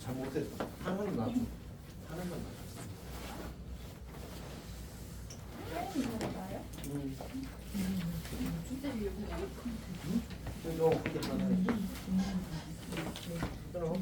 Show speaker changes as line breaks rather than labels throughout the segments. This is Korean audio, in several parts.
잘 못했어. 하나는 놔줘. 하나만 놔줘.
나요?
너 그렇게 전화해. 끊어.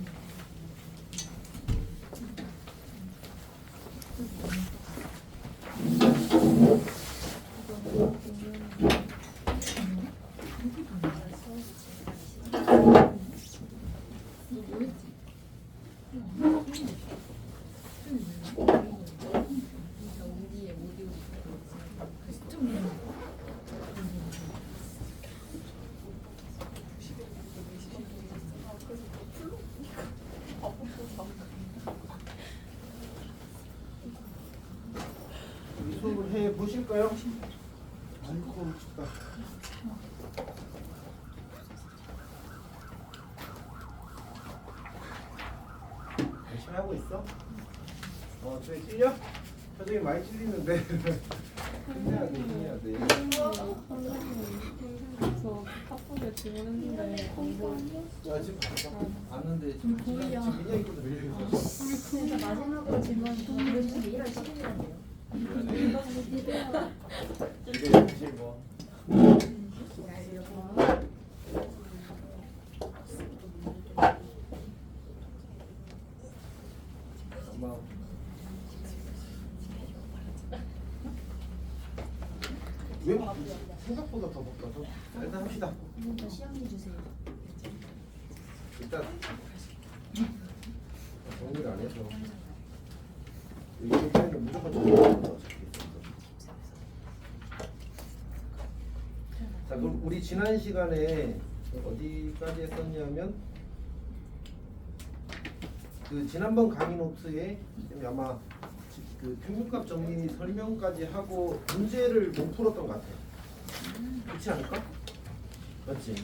수업을 해 보실까요? 아이고 춥다. 열심히 하고 있어? 저희 찔려? 표정이 많이 찔리는데. 힘내야 돼, 힘내야 돼.
저 카톡에 질문했는데 안 보여.
야, 지금 봤어? 봤는데 지금 민영이부터 밀려 있어.
진짜 마지막으로 질문 보내주신 게 1월 10일이란데요.
이게 역시 뭐. 엄마. 왜 생각보다 더 바빠서? 일단 합시다.
더 시험지 주세요.
일단 정리를 안 해서 이거 무조건 정리하는 거. 자, 그럼 우리 지난 시간에 어디까지 했었냐면 그 지난번 강의 노트에 아마 그 평균값 정리 설명까지 하고 문제를 못 풀었던 것 같아요. 그렇지 않을까? 맞지?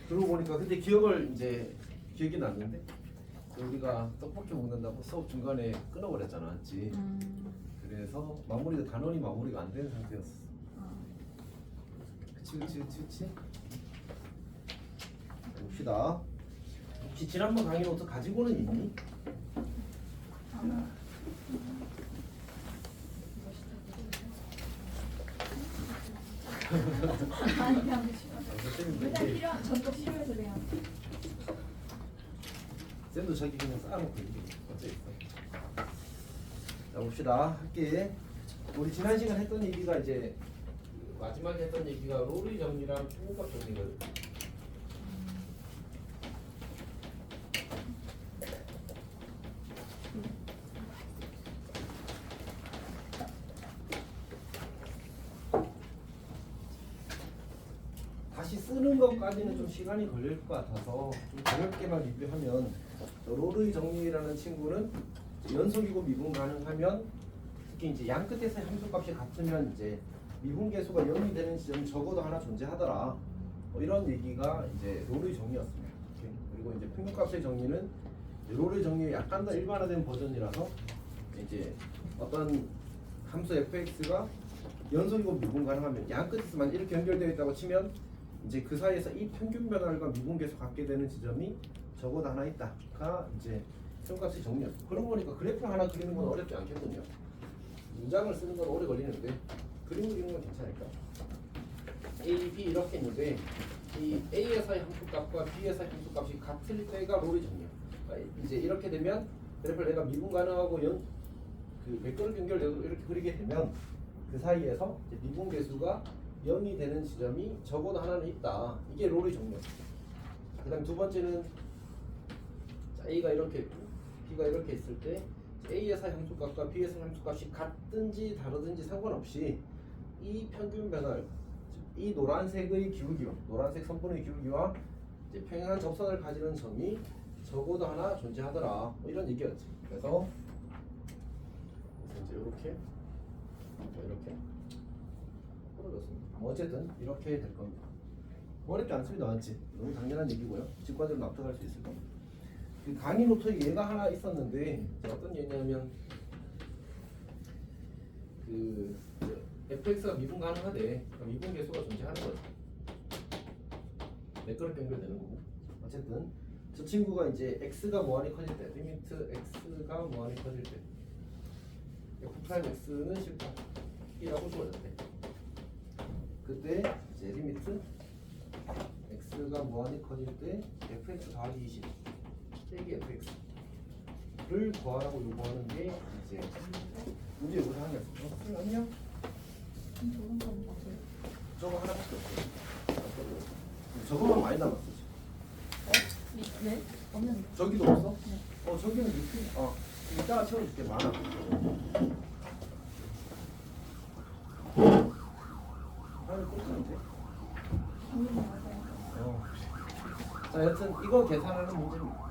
그러고 보니까 근데 기억이 났는데 우리가 떡볶이 먹는다고 수업 중간에 끊어버렸잖아, 맞지? 그래서 단원이 마무리가 안 된 상태였어. 그치. 봅시다. 혹시 지난번 강의 노트 가지고는 있니?
아니 그냥 일단 필요한 전도 필요해서 그냥.
쌤도 자기 그냥 쌓아놓고 이렇게 어째 있어. 자 봅시다. 할게. 우리 지난 시간 했던 얘기가 이제 마지막에 했던 얘기가 로리 정리랑 평균값 정리거든. 다시 쓰는 것까지는 좀 시간이 걸릴 것 같아서 좀 가볍게만 리뷰하면 로르의 정리라는 친구는 연속이고 미분 가능하면 특히 이제 양 끝에서의 함수값이 같으면 이제 미분계수가 0이 되는 지점이 적어도 하나 존재하더라. 이런 얘기가 이제 로르의 정리였습니다. 오케이? 그리고 이제 평균값의 정리는 로르의 정리의 약간 더 일반화된 버전이라서 이제 어떤 함수 fx가 연속이고 미분 가능하면 양 끝에서만 이렇게 연결되어 있다고 치면 이제 그 사이에서 이 평균 변화율과 미분계수 갖게 되는 지점이 적어도 하나 있다가 이제 평균값의 정리였어요. 그러고 보니까 그래프를 하나 그리는 건 어렵지 않겠군요. 문장을 쓰는 건 오래 걸리는데 그림 그리는 건 괜찮을까? A, B 이렇게 있는데 이 A에서의 함수값과 B에서의 함수값이 같을 때가 로리 정리야. 그러니까 이제 이렇게 되면 그래프를 내가 미분 가능하고 그 벡터를 연결되고 이렇게 그리게 되면 그 사이에서 이제 미분계수가 0이 되는 지점이 적어도 하나는 있다. 이게 로리 정리였어. 그 다음 두 번째는 A가 이렇게 있고 B가 이렇게 있을 때 A에서 함수값과 B에서 함수값이 같든지 다르든지 상관없이 이 평균 변화를 이 노란색의 기울기와 노란색 선분의 기울기와 이제 평행한 접선을 가지는 점이 적어도 하나 존재하더라 뭐 이런 얘기였지. 그래서 이제 이렇게 풀어졌습니다. 어쨌든 이렇게 될 겁니다. 어렵지 않습니다. 맞지? 너무 당연한 얘기고요. 직관적으로 납득할 수 있을 겁니다. 그 강의 노트에 얘가 하나 있었는데 어떤 얘기냐면 그 fx가 미분 가능하대. 미분 계수가 존재하는 거죠. 매끄럽게 연결되는 거고. 어쨌든 저 친구가 이제 x가 무한히 커질 때, 리미트 x가 무한히 커질 때, f'(x는 실수이라고 주어졌대. 그때 이제 리미트 x가 무한히 커질 때 fx 더하기 20 빼기 fx를 구하라고 요구하는 게 이제 문제 요구 사항이었어. 안녕?
좋은 건 맞아요.
저거 하나밖에 없어. 저거만 많이 남았어.
네? 없는.
저기도 없어?
네.
저기는 이렇게 이따가 채워줄게. 많아. 하늘 꽂는데? 자, 여튼 이거 계산하는 문제입니다.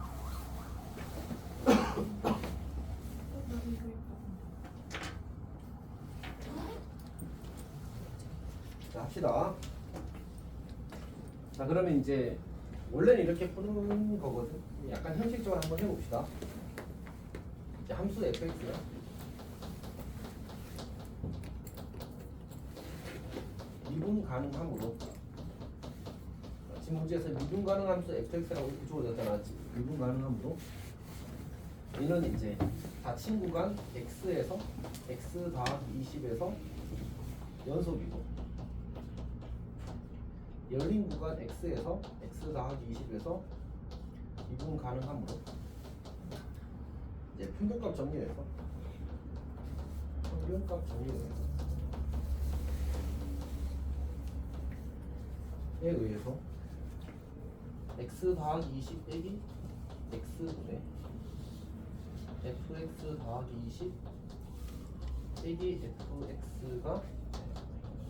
자, 합시다. 자, 그러면 이제 원래는 이렇게 푸는 거거든. 약간 형식적으로 한번 해봅시다. 이제 함수 fx야. 미분 가능함으로 지금 문제에서 미분 가능 함수 fx라고 이렇게 주어졌잖아. 미분 가능함으로 이는 이제 닫힌 구간 x에서 x 더하기 20에서 연속이고 열린 구간 x에서 x 더하기 20에서 미분 가능함으로 이제 평균값 정리해서 에 의해서 x 더하기 20 빼기 x분의 fx 더하기 20 빼기 fx가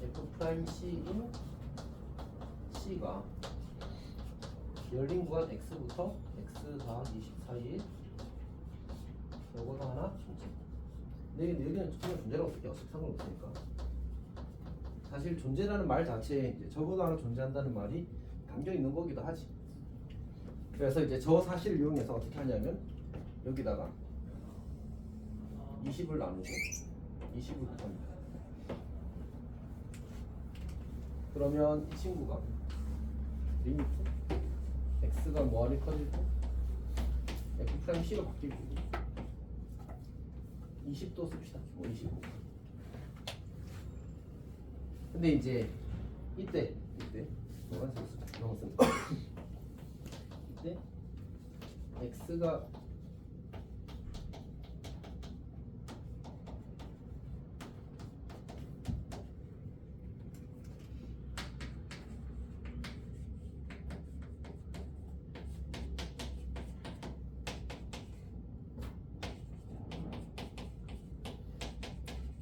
f'C인 C가 열린 구간 x부터 x 더하기 20 사이에 요거도 하나 존재. 근데 여기는 정말 존재라고 어떻게 상관없으니까. 사실 존재라는 말 자체에 이제 적어도 하나 존재한다는 말이 담겨 있는 거기도 하지. 그래서 이제 저 사실을 이용해서 어떻게 하냐면 여기다가 20을 나누고 20을 곱합니다. 그러면 이 친구가 리미트 x가 무한히 커질 때 f'C로 바뀔 거고 20도 씁시다. 뭐 25. 근데 이제 이때 노란색 쓰자. 이때 x가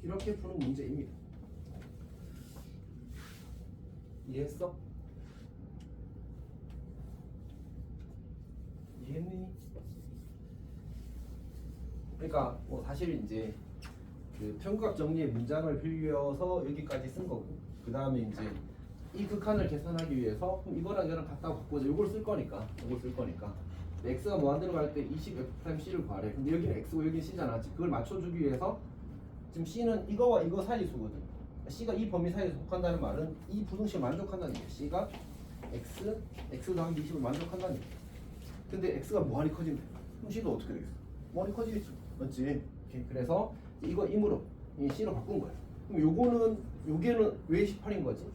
이렇게 푸는 문제입니다. 이해했어? 이해했니? 그러니까 뭐 사실 이제 그 평균값 정리의 문장을 빌려서 여기까지 쓴 거고 그 다음에 이제 이 극한을 계산하기 위해서 그럼 이거랑 이거랑 같다고 바꾸자. 이걸 쓸 거니까 x가 무한대로 갈 때 20f'C를 구하래. 근데 여기는 x고 여기는 c잖아. 그걸 맞춰주기 위해서 지금 c는 이거와 이거 사이 수거든. C가 이 범위 사이에 속한다는 말은 이 부등식을 만족한다는 얘기야. C가 x 더하기 20을 만족한다는 얘기야. 근데 x가 무한히 커진대. 그럼 C도 어떻게 되겠어? 무한히 커지겠죠. 맞지? 이렇게. 그래서 이거 임으로 이 C로 바꾼 거야. 그럼 요게는 왜 18인 거지?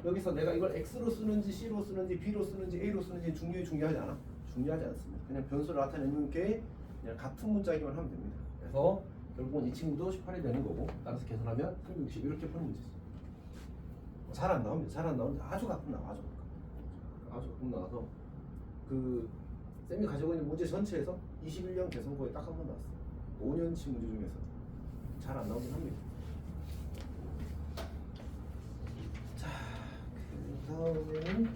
여기서 내가 이걸 x로 쓰는지 c로 쓰는지 b로 쓰는지 a로 쓰는지 중요하지 않아? 중요하지 않습니다. 그냥 변수를 나타내는 게 그냥 같은 문자이기만 하면 됩니다. 그래서 결국은 이 친구도 18이 되는 거고 따라서 계산하면 360 이렇게 푸는 문제지. 잘 안 나오는데 아주 가끔 나와. 아주 가끔 나와서 그 쌤이 가지고 있는 문제 전체에서 21년 개선고에 딱 한 번 나왔어. 5년치 문제 중에서 잘 안 나오긴 합니다. 자, 그 다음에는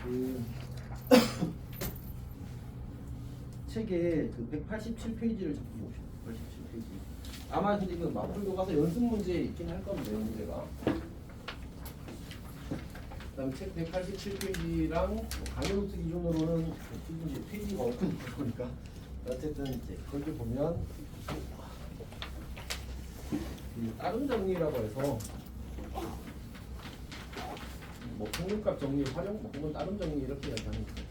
그 책의 그 187페이지를 잡고 봅시다. 187페이지. 아마 근데 그 마플도 가서 연습 문제 있긴 할 겁니다. 문제가. 그다음에 책 187페이지랑 뭐 강의 노트 기준으로는 이제 페이지가 없고 보니까 어쨌든 이제 거기 보면 이 다른 정리라고 해서 뭐 평균값 정리 활용 뭐 혹은 다른 정리 이렇게 이야기하는 거예요.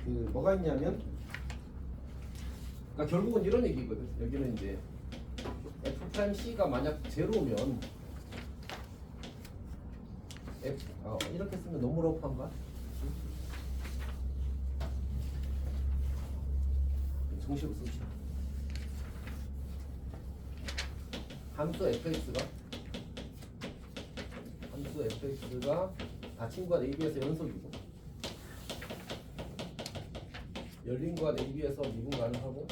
그 뭐가 있냐면 그러니까 결국은 이런 얘기거든. 여기는 이제 F'C가 만약 제로면 이렇게 쓰면 너무 러프한가? 정식으로 씁시다. 함수 fx가 닫힌 과 AB에서 연속이고 열린 과 AB에서 미분 가능하고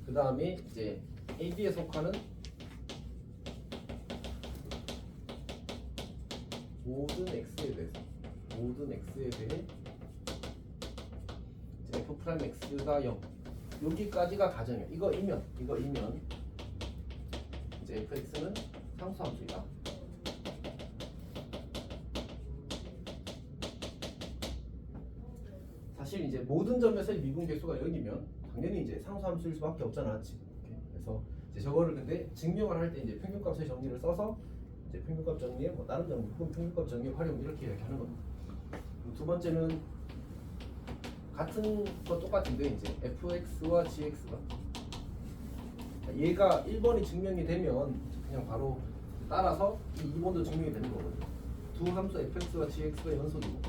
그 다음에 이제 AB에 속하는 모든 x에 대해 이제 f'x가 0 여기까지가 가정이야. 이거이면 이제 fx는 상수함수이다. 사실 이제 모든 점에서의 미분 개수가 0이면 당연히 이제 상수함수일 수밖에 없잖아, 그렇지? 그래서 이제 저거를 근데 증명을 할 때 이제 평균값의 정리를 써서 이제 평균값 정리에 뭐 다른 정리 혹은 평균값 정리 활용 이렇게 이야기하는 겁니다. 두 번째는 같은 거 똑같은데 이제 fx와 gx가 얘가 1번이 증명이 되면 그냥 바로 따라서 이 2번도 증명이 되는 거거든요. 두 함수 fx와 gx가 연속이고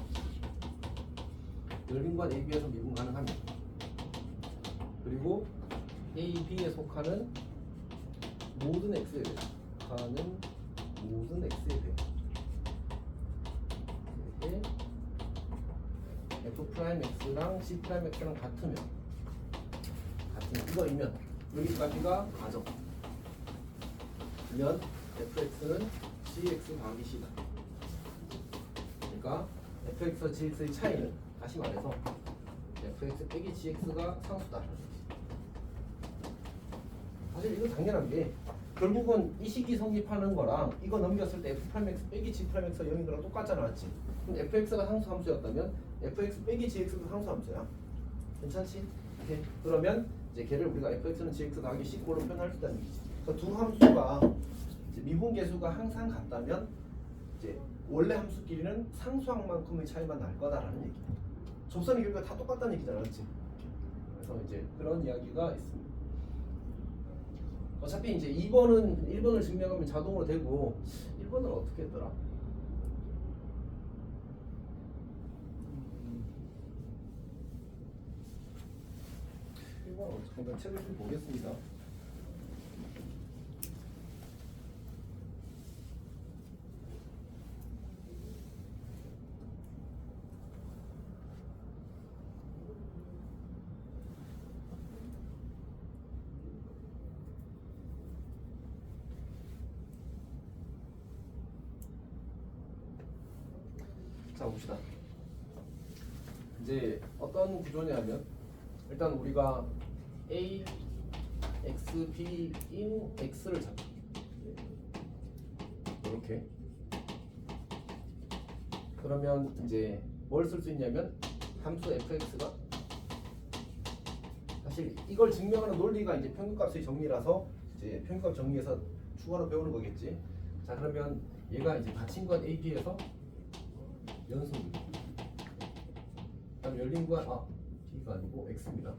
열린 관 AB에서 미분 가능합니다. 그리고 AB에 속하는 모든 x에 대해 f'x랑 c'x랑 같으면 이거이면 여기까지가 가정. 그러면 fx는 gx 더하기 c다. 그러니까 fx와 gx의 차이는 다시 말해서 fx 빼기 gx가 상수다. 사실 이거 당연한 게 결국은 이 식이 성립하는 거랑 이거 넘겼을 때 f'(x) 빼기 g'x가 0인 거랑 똑같잖아, 맞지? 근데 fx가 상수함수였다면 fx 빼기 gx도 상수함수야. 괜찮지? 오케이. 그러면 이제 걔를 우리가 fx는 gx 더하기 c꼴로 표현할 수 있다는 얘기지. 그러니까 두 함수가 이제 미분 계수가 항상 같다면 이제 원래 함수끼리는 상수항만큼의 차이만 날 거다라는 얘기야. 접선의 결과 다 똑같다는 얘기잖아, 그렇지? 그래서 이제 그런 이야기가 있습니다. 어차피 이제 2번은 1번을 증명하면 자동으로 되고 1번은 어떻게 했더라? 1번은 잠깐 책을 좀 보겠습니다. 자, 봅시다. 이제 어떤 구조냐면 일단 우리가 A, X, B인 X를 잡고 이렇게 그러면 이제 뭘 쓸 수 있냐면 함수 fx가 사실 이걸 증명하는 논리가 이제 평균값의 정리라서 이제 평균값 정리해서 추가로 배우는 거겠지. 자, 그러면 얘가 이제 닫힌 건 AB에서 연속이고 그다음 열린 관 B가 아니고 X입니다.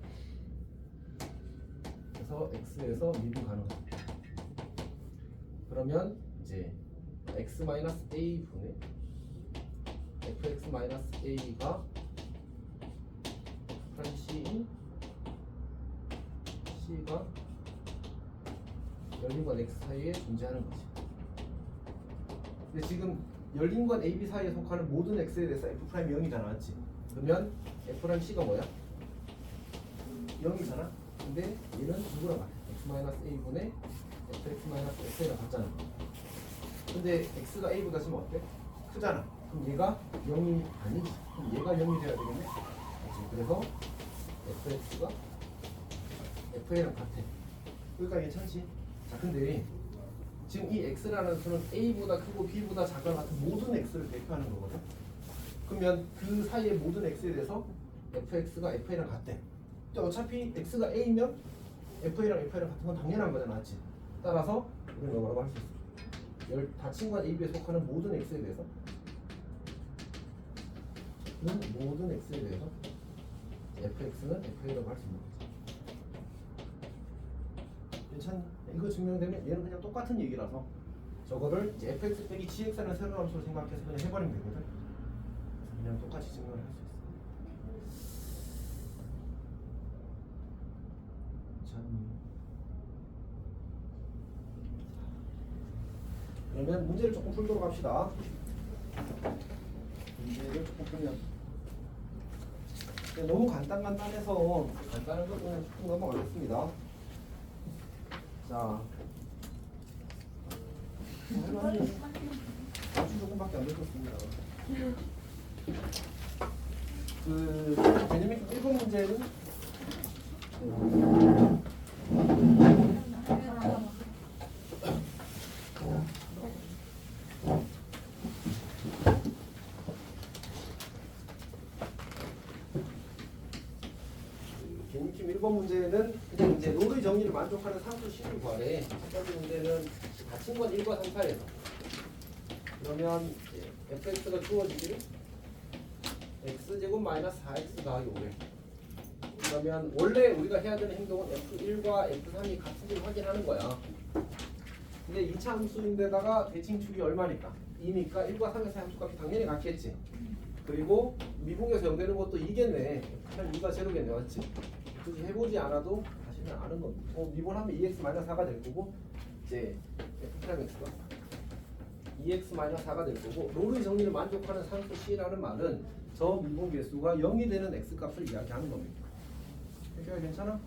그래서 X에서 미분 가능합니다. 그러면 이제 x-a 분의 fx-a가 C인 C가 열린 관 X 사이에 존재하는 거지. 근데 지금 열린 건 A, B 사이에 속하는 모든 X에 대해서 F 프라임 0이잖아, 맞지? 그러면 F 프라임 C가 뭐야? 0이잖아. 근데 얘는 누구랑 같아? X-A분의 Fx-F랑 같잖아. 근데 X가 A보다 지금 어때? 크잖아. 그럼 얘가 0이 아니지. 그럼 얘가 0이 돼야 되겠네? 그렇지. 그래서 fx가 fa랑 같아. 그러니까 괜찮지? 자, 근데 지금 이 x라는 수는 a보다 크고 b보다 작은 같은 모든 x를 대표하는 거거든. 그러면 그 사이의 모든 x에 대해서 fx가 fa랑 같대. 근데 어차피 x가 a면 fa랑 fa랑 같은 건 당연한 거잖아, 맞지? 따라서 우리는 뭐라고 할 수 있어? 닫힌 관 AB에 속하는 모든 x에 대해서 모든 x에 대해서 fx는 fa라고 할 수 있는 거지. 괜찮니? 이거 증명되면 얘는 그냥 똑같은 얘기라서 저거를 이제 fx 빼기 gx라는 새로운 함수로 생각해서 그냥 해버리면 되거든. 그냥 똑같이 증명을 할 수 있어. 괜찮니? 그러면 문제를 조금 풀도록 합시다. 문제를 조금 풀면 너무 간단해서 간단한 거 그냥 쭉 넘어가겠습니다. 자, 아주 조금밖에 안 됐습니다. 그 베네믹 1번 문제는 개념팀 1번 문제는 그냥 이제 롤의 정리를 만족하는 상수 C를 구하래. 첫 번째 문제는 닫힌 건 1과 3, 4에서 그러면 fx가 주어지기를 x제곱 마이너스 4x 더하기 5래. 그러면 원래 우리가 해야 되는 행동은 f1과 f3이 같은지를 확인하는 거야. 근데 2차 함수인데다가 대칭축이 얼마니까? 2니까 1과 3에서 함수값이 당연히 같겠지. 그리고 미분계에서 0 되는 것도 2겠네. 그냥 2가 제로겠네, 맞지? 굳이 해보지 않아도 사실은 아는 겁니다. 미분하면 2x-4가 될 거고 이제 f'x가 2x-4가 될 거고 롤의 정리를 만족하는 상수 C라는 말은 저 미분계수가 0이 되는 x값을 이야기하는 겁니다. 해결 괜찮아?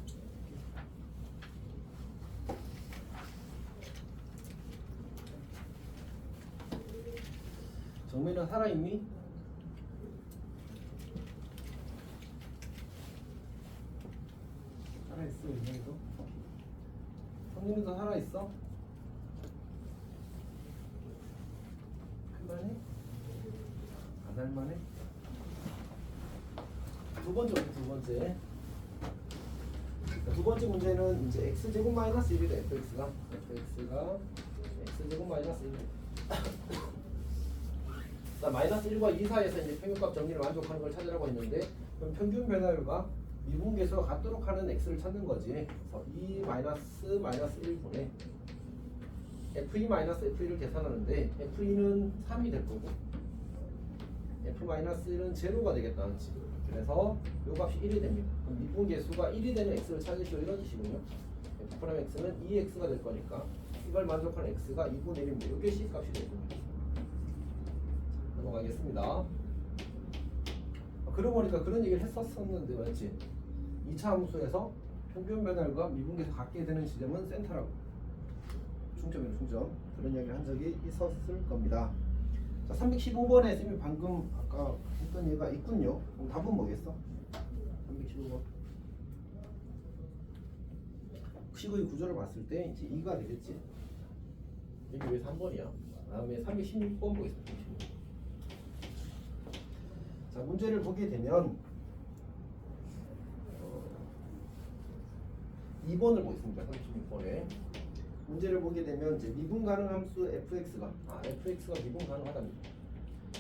정민아 살아있니? 살아있어, 윤영이도. 성민이도 살아있어? 할만해? 안 할만해? 두 번째 문제는 이제 x제곱 마이너스 1이다. fx가 x제곱 마이너스 1. 자, 마이너스 1과 2 사이에서 이제 평균값 정리를 만족하는 걸 찾으라고 했는데 그럼 평균 변화율과 미분계수가 같도록 하는 x를 찾는 거지. 그래서 2 마이너스 1분의 f2 마이너스 f1을 계산하는데 f2는 3이 될 거고 f 마이너스 1은 제로가 되겠다, 그렇지? 그래서 요 값이 1이 됩니다. 그럼 미분계수가 1이 되는 x를 찾으시오 이런 뜻이군요. f 프라임 x는 2x가 될 거니까 이걸 만족하는 x가 2분의 1인데 이게 c 값이 되군요. 넘어가겠습니다. 그러고 보니까 그런 얘기를 했었는데 맞지? 2차 함수에서 평균 변화율과 미분계수 같게 되는 지점은 센터라고. 충점이에요, 충점. 그런 이야기를 한 적이 있었을 겁니다. 자, 315번에 쌤이 방금 아까 했던 얘가 있군요. 그럼 답은 뭐겠어? 315번. 식의 구조를 봤을 때 이제 2가 되겠지. 여기 왜 3번이야? 다음에 316번 보겠습니다. 자, 문제를 보게 되면 2번을 보겠습니다. 36번에 문제를 보게 되면 이제 미분 가능 함수 fx가 미분 가능하답니다.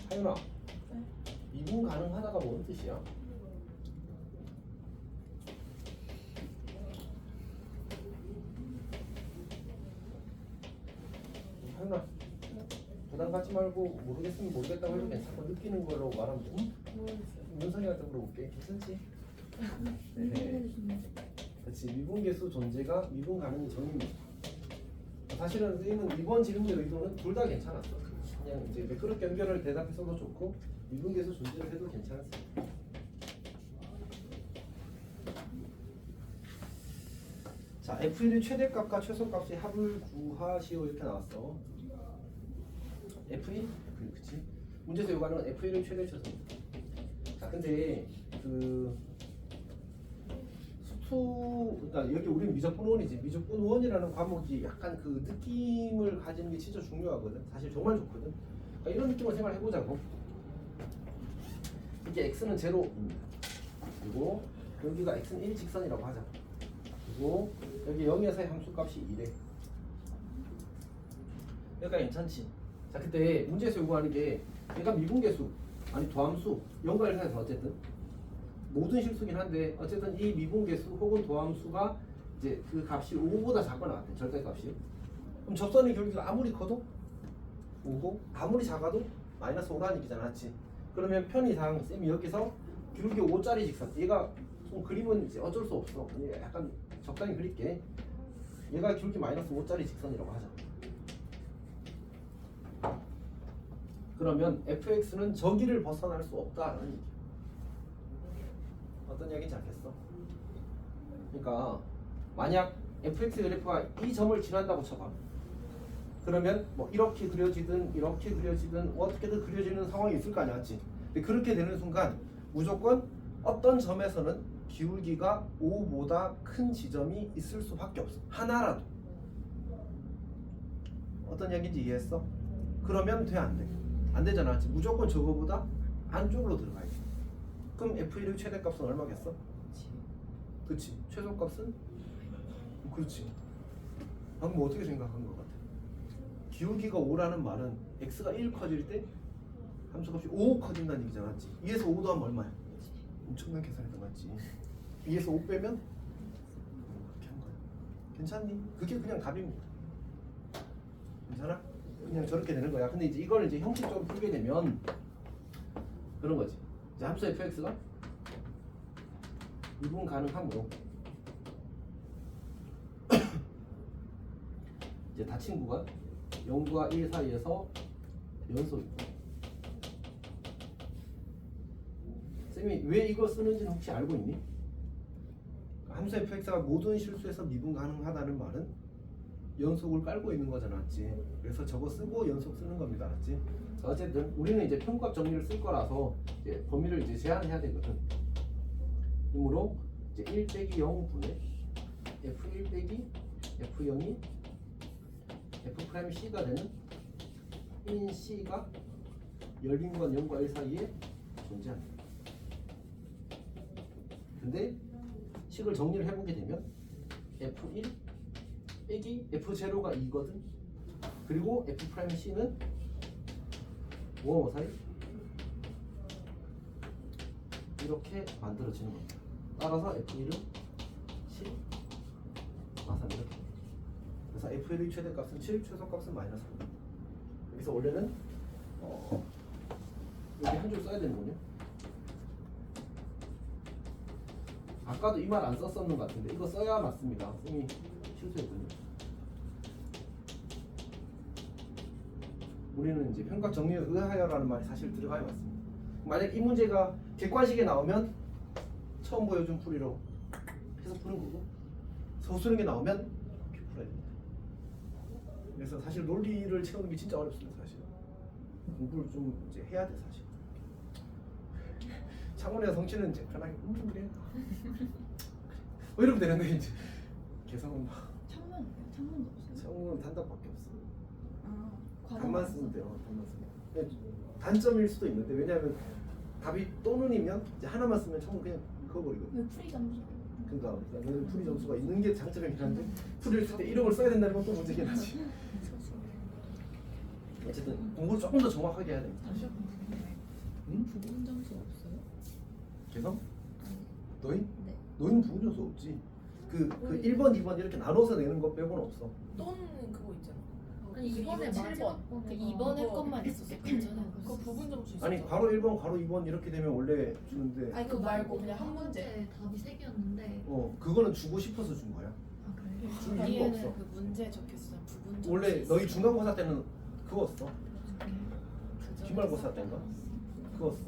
하윤아,
네.
미분 가능하다가 뭔 뜻이야? 하윤아, 부담 갖지 말고 모르겠으면 모르겠다고 해도 괜찮고 느끼는 걸로 말하면 돼. 문선이한테 물어볼게. 괜찮지? 네. 그렇지. 미분계수 존재가 미분 가능이 정의입니다. 사실은 선생님은 이번 질문의 의도는 둘 다 괜찮았어. 그냥 이제 매끄럽게 연결을 대답해서도 좋고 미분계수 존재를 해도 괜찮습니다. 자, F1의 최대값과 최소값의 합을 구하시오 이렇게 나왔어. F1? 그치? 문제에서 요구하는 건 F1의 최대 최소입니다. 자, 근데 그 그러니까 여기 우리는 미적분 원이지. 미적분 원이라는 과목이 약간 그 느낌을 가지는 게 진짜 중요하거든. 사실 정말 좋거든. 그러니까 이런 느낌을 생각해보자고. 이게 x는 제로입니다. 그리고 여기가 x는 1 직선이라고 하자. 그리고 여기 0에서의 함수값이 2래. 여기가 괜찮지. 자, 그때 문제에서 요구하는 게 얘가 미분계수 아니 도함수 0과 1 사이에서 어쨌든 모든 실수긴 한데 어쨌든 이 미분계수 혹은 도함수가 이제 그 값이 5보다 작거나 같아. 절대값이. 그럼 접선의 기울기가 아무리 커도 5고 아무리 작아도 마이너스 5라는 얘기잖아. 맞지? 그러면 편의상 쌤이 여기서 기울기 5짜리 직선 얘가 좀 그림은 이제 어쩔 수 없어. 약간 적당히 그릴게. 얘가 기울기 마이너스 5짜리 직선이라고 하자. 그러면 fx는 저기를 벗어날 수 없다는 얘기야. 어떤 이야기인지 알겠어? 그러니까 만약 fx 그래프가 이 점을 지난다고 쳐봐. 그러면 뭐 이렇게 그려지든 이렇게 그려지든 어떻게든 그려지는 상황이 있을 거 아니야, 맞지? 근데 그렇게 되는 순간 무조건 어떤 점에서는 기울기가 5보다 큰 지점이 있을 수밖에 없어. 하나라도. 어떤 이야기인지 이해했어? 그러면 돼, 안 돼? 안 되잖아, 맞지? 무조건 저거보다 안쪽으로 들어가야 돼. 그럼 F1의 최대값은 얼마겠어? 그치? 최소값은? 그렇지. 방금 어떻게 생각한 것 같아? 기울기가 5라는 말은 x가 1 커질 때 함수값이 5 커진다는 얘기잖아, 맞지? 2에서 5 더하면 얼마야? 엄청난 계산이다, 맞지? 2에서 5 빼면? 그렇게 한 거야. 괜찮니? 그게 그냥 답입니다. 괜찮아? 그냥 저렇게 되는 거야. 근데 이제 이걸 이제 형식적으로 풀게 되면 그런 거지. 이제 함수 fx가 미분 가능하므로 이제 다 친구가 0과 1 사이에서 연속이고. 쌤이 왜 이거 쓰는지는 혹시 알고 있니? 함수 fx가 모든 실수에서 미분 가능하다는 말은 연속을 깔고 있는 거잖아, 맞지? 그래서 저거 쓰고 연속 쓰는 겁니다, 맞지? 어쨌든 우리는 이제 평값 정리를 쓸 거라서 이제 범위를 이제 제한해야 되거든. 이므로 이제 1 빼기 0분의 f1 빼기 f0이 f' c가 되는 인 c가 열린 건 0과 1 사이에 존재합니다. 근데 식을 정리를 해보게 되면 f1 빼기 f0가 2거든. 그리고 f'c는 5와 5 사이 이렇게 만들어지는 겁니다. 따라서 f1은 c 마삼 이렇게. 그래서 f1의 최대값은 7, 최소값은 마이너스 5. 여기서 원래는 여기 한 줄 써야 되는군요. 아까도 이 말 안 썼었는 것 같은데 이거 써야 맞습니다. 쌤이 실수했군요. 우리는 이제 평가 정리에 의하여라는 말이 사실 들어가야 맞습니다. 만약 이 문제가 객관식에 나오면 처음 보여준 풀이로 해서 푸는 거고 서술는 게 나오면 이렇게 풀어야 됩니다. 그래서 사실 논리를 채우는 게 진짜 어렵습니다. 사실 공부를 좀 이제 해야 돼 사실. 창원이나 성취는 이제 편하게 그래. 이러면 되는데 이제 개성은 막
창문도 없어요?
창문은 단답밖에 없어.
아,
단만 쓰면 돼요. 단만 쓰면. 단점일 수도 있는데 왜냐하면 답이 또는이면 이제 하나만 쓰면 창문 그냥 그어버리거든.
왜 풀이 점수?
그러니까 풀이 점수가 있는 게 장점이긴 한데 풀이를 쓸 때 이름을 써야 된다는 건 또 문제긴 하지. 어쨌든 공부를 조금 더 정확하게 해야 됩니다. 응?
부분 점수 없어요?
개성? 너희?
네.
너희는 부분 점수 없지. 그 1번, 2번 이렇게 나눠서 내는 거 빼고는 없어.
또는 그거 있잖아.
아니 이번에
7번.
마지막
그 이번에 것만 있었어. 괜찮아.
그거 부분 점수 있어.
아니 괄호 1번, 괄호 2번 이렇게 되면 원래 주는데
아니 그거 말고 그냥 한 문제.
답이 3개였는데.
그거는 주고 싶어서 준 거야.
아 그래요?
줄 이유가
뒤에는
없어.
그 문제 적혔어. 부분 점수.
원래
있어.
너희 중간고사 때는 그거였어. 기말고사 때인가? 그거 써.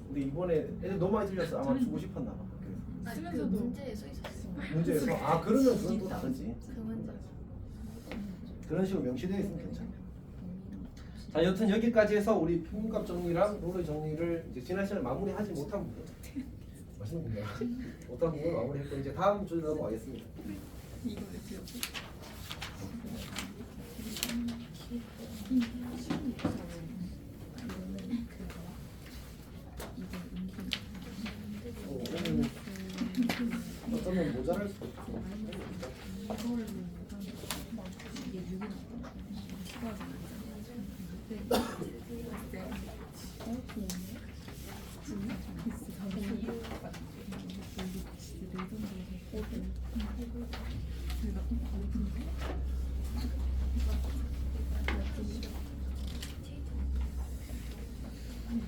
근데 이번에 애들 너무 많이 틀렸어. 아마 주고 싶었나 봐.
아니, 그
쓰면서도-
문제에 써 있었어.
문제에서 아 그러면 그건 또 다르지.
그 문제.
그런 식으로 명시되어 있으면 괜찮아. 자, 여튼 여기까지 해서 우리 평균값 정리랑 롤의 정리를 이제 지난 시간에 마무리하지 못한 부분, 맛있는 분이야. 못한 부분 마무리했고 이제 다음 주로 넘어가겠습니다.
이거 왜 지웠지?
어쩌면 모자랄 수도 있고.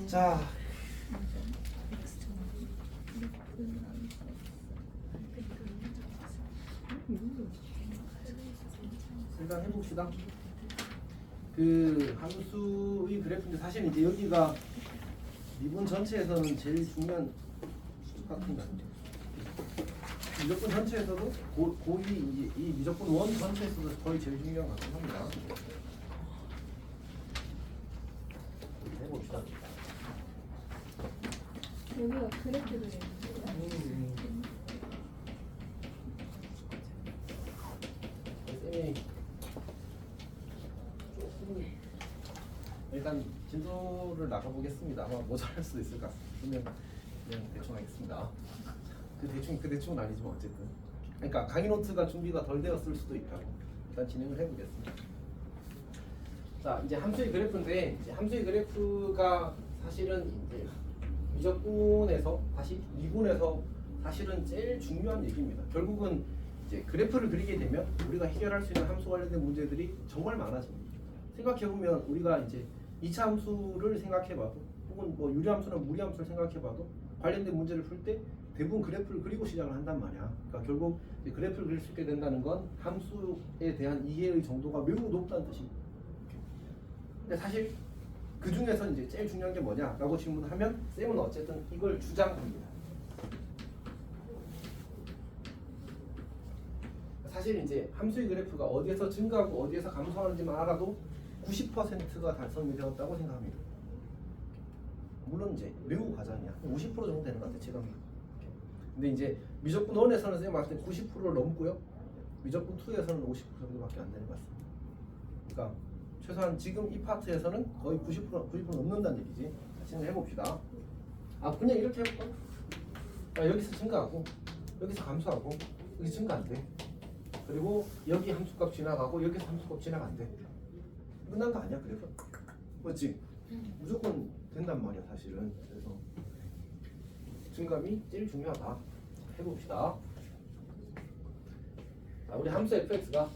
자, 일단 해봅시다. 그 함수의 그래프인데 사실 이제 여기가 미분 전체에서는 제일 중요한 같은 거 미적분 전체에서도 고이 이제 이 미적분 원 전체에서도 거의 제일 중요한 것 같긴 합니다. 해봅시다.
여기가 그래프를
쌤이 조금 일단 진도를 나가보겠습니다. 아마 모자랄 수도 있을 것 같습니다. 그냥 대충 하겠습니다. 그 대충은 아니지만 어쨌든 그러니까 강의 노트가 준비가 덜 되었을 수도 있다고 일단 진행을 해보겠습니다. 자, 이제 함수의 그래프인데 이제 함수의 그래프가 사실은 이제 미적분에서 다시 미분에서 사실은 제일 중요한 얘기입니다. 결국은 이제 그래프를 그리게 되면 우리가 해결할 수 있는 함수 관련된 문제들이 정말 많아집니다. 생각해보면 우리가 이제 2차 함수를 생각해봐도 혹은 뭐 유리함수나 무리함수를 생각해봐도 관련된 문제를 풀 때 대부분 그래프를 그리고 시작을 한단 말이야. 그러니까 결국 이제 그래프를 그릴 수 있게 된다는 건 함수에 대한 이해의 정도가 매우 높다는 뜻입니다. 근데 사실 그 중에서 이제 제일 중요한 게 뭐냐라고 질문하면 쌤은 어쨌든 이걸 주장합니다. 사실 이제 함수의 그래프가 어디에서 증가하고 어디에서 감소하는지만 알아도 90%가 달성이 되었다고 생각합니다. 물론 이제 매우 과장이야. 50% 정도 되는 것 같아 지금. 근데 이제 미적분 1에서는 쌤 봤을 때 90%를 넘고요. 미적분 2에서는 50% 정도밖에 안 되는 것 같습니다. 그러니까 최소한 지금 이 파트에서는 거의 90% 넘는다는 얘기지. 진행해 봅시다. 아 그냥 이렇게 해볼까? 아, 여기서 증가하고 여기서 감소하고 여기 증가 안 돼. 그리고 여기 함수값 지나가고 여기서 함수값 지나간대. 끝난 거 아니야? 그래서 맞지? 무조건 된단 말이야 사실은. 그래서 증감이 제일 중요하다. 해봅시다. 자, 우리 함수 fx가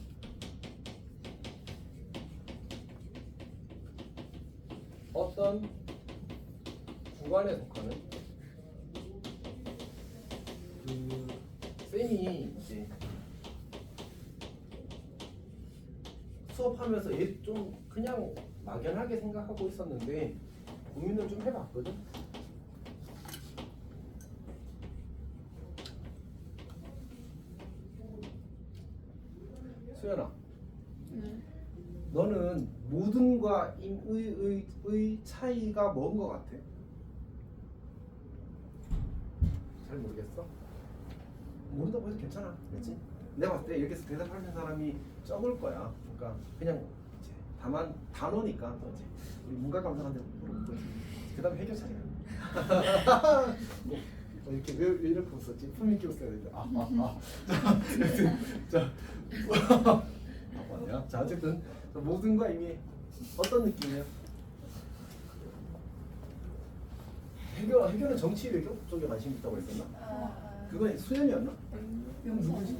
어떤 구간에 속하는 그 쌤이 이제 수업하면서 얘 좀 그냥 막연하게 생각하고 있었는데 고민을 좀 해봤거든. 수연아, 너는 모든과 임의 차이가 뭔 것 같아? 잘 모르겠어? 모른다고 해도 괜찮아, 그렇지? 내가 봤을 때 이렇게 해서 대답하는 사람이 적을 거야. 그러니까 그냥 이제 다만 단어니까 이제 우리 문과 감독한테 물어보고 그다음에 해결사야. 뭐 이렇게 왜 이렇게 웃었지? 품위 있게 웃어야 되는데 자 아니야. 자 어쨌든 모든과 이미 어떤 느낌이야? 해결은 정치 외교 쪽에 관심 있다고 했었나? 그건 수연이었나? 누구지?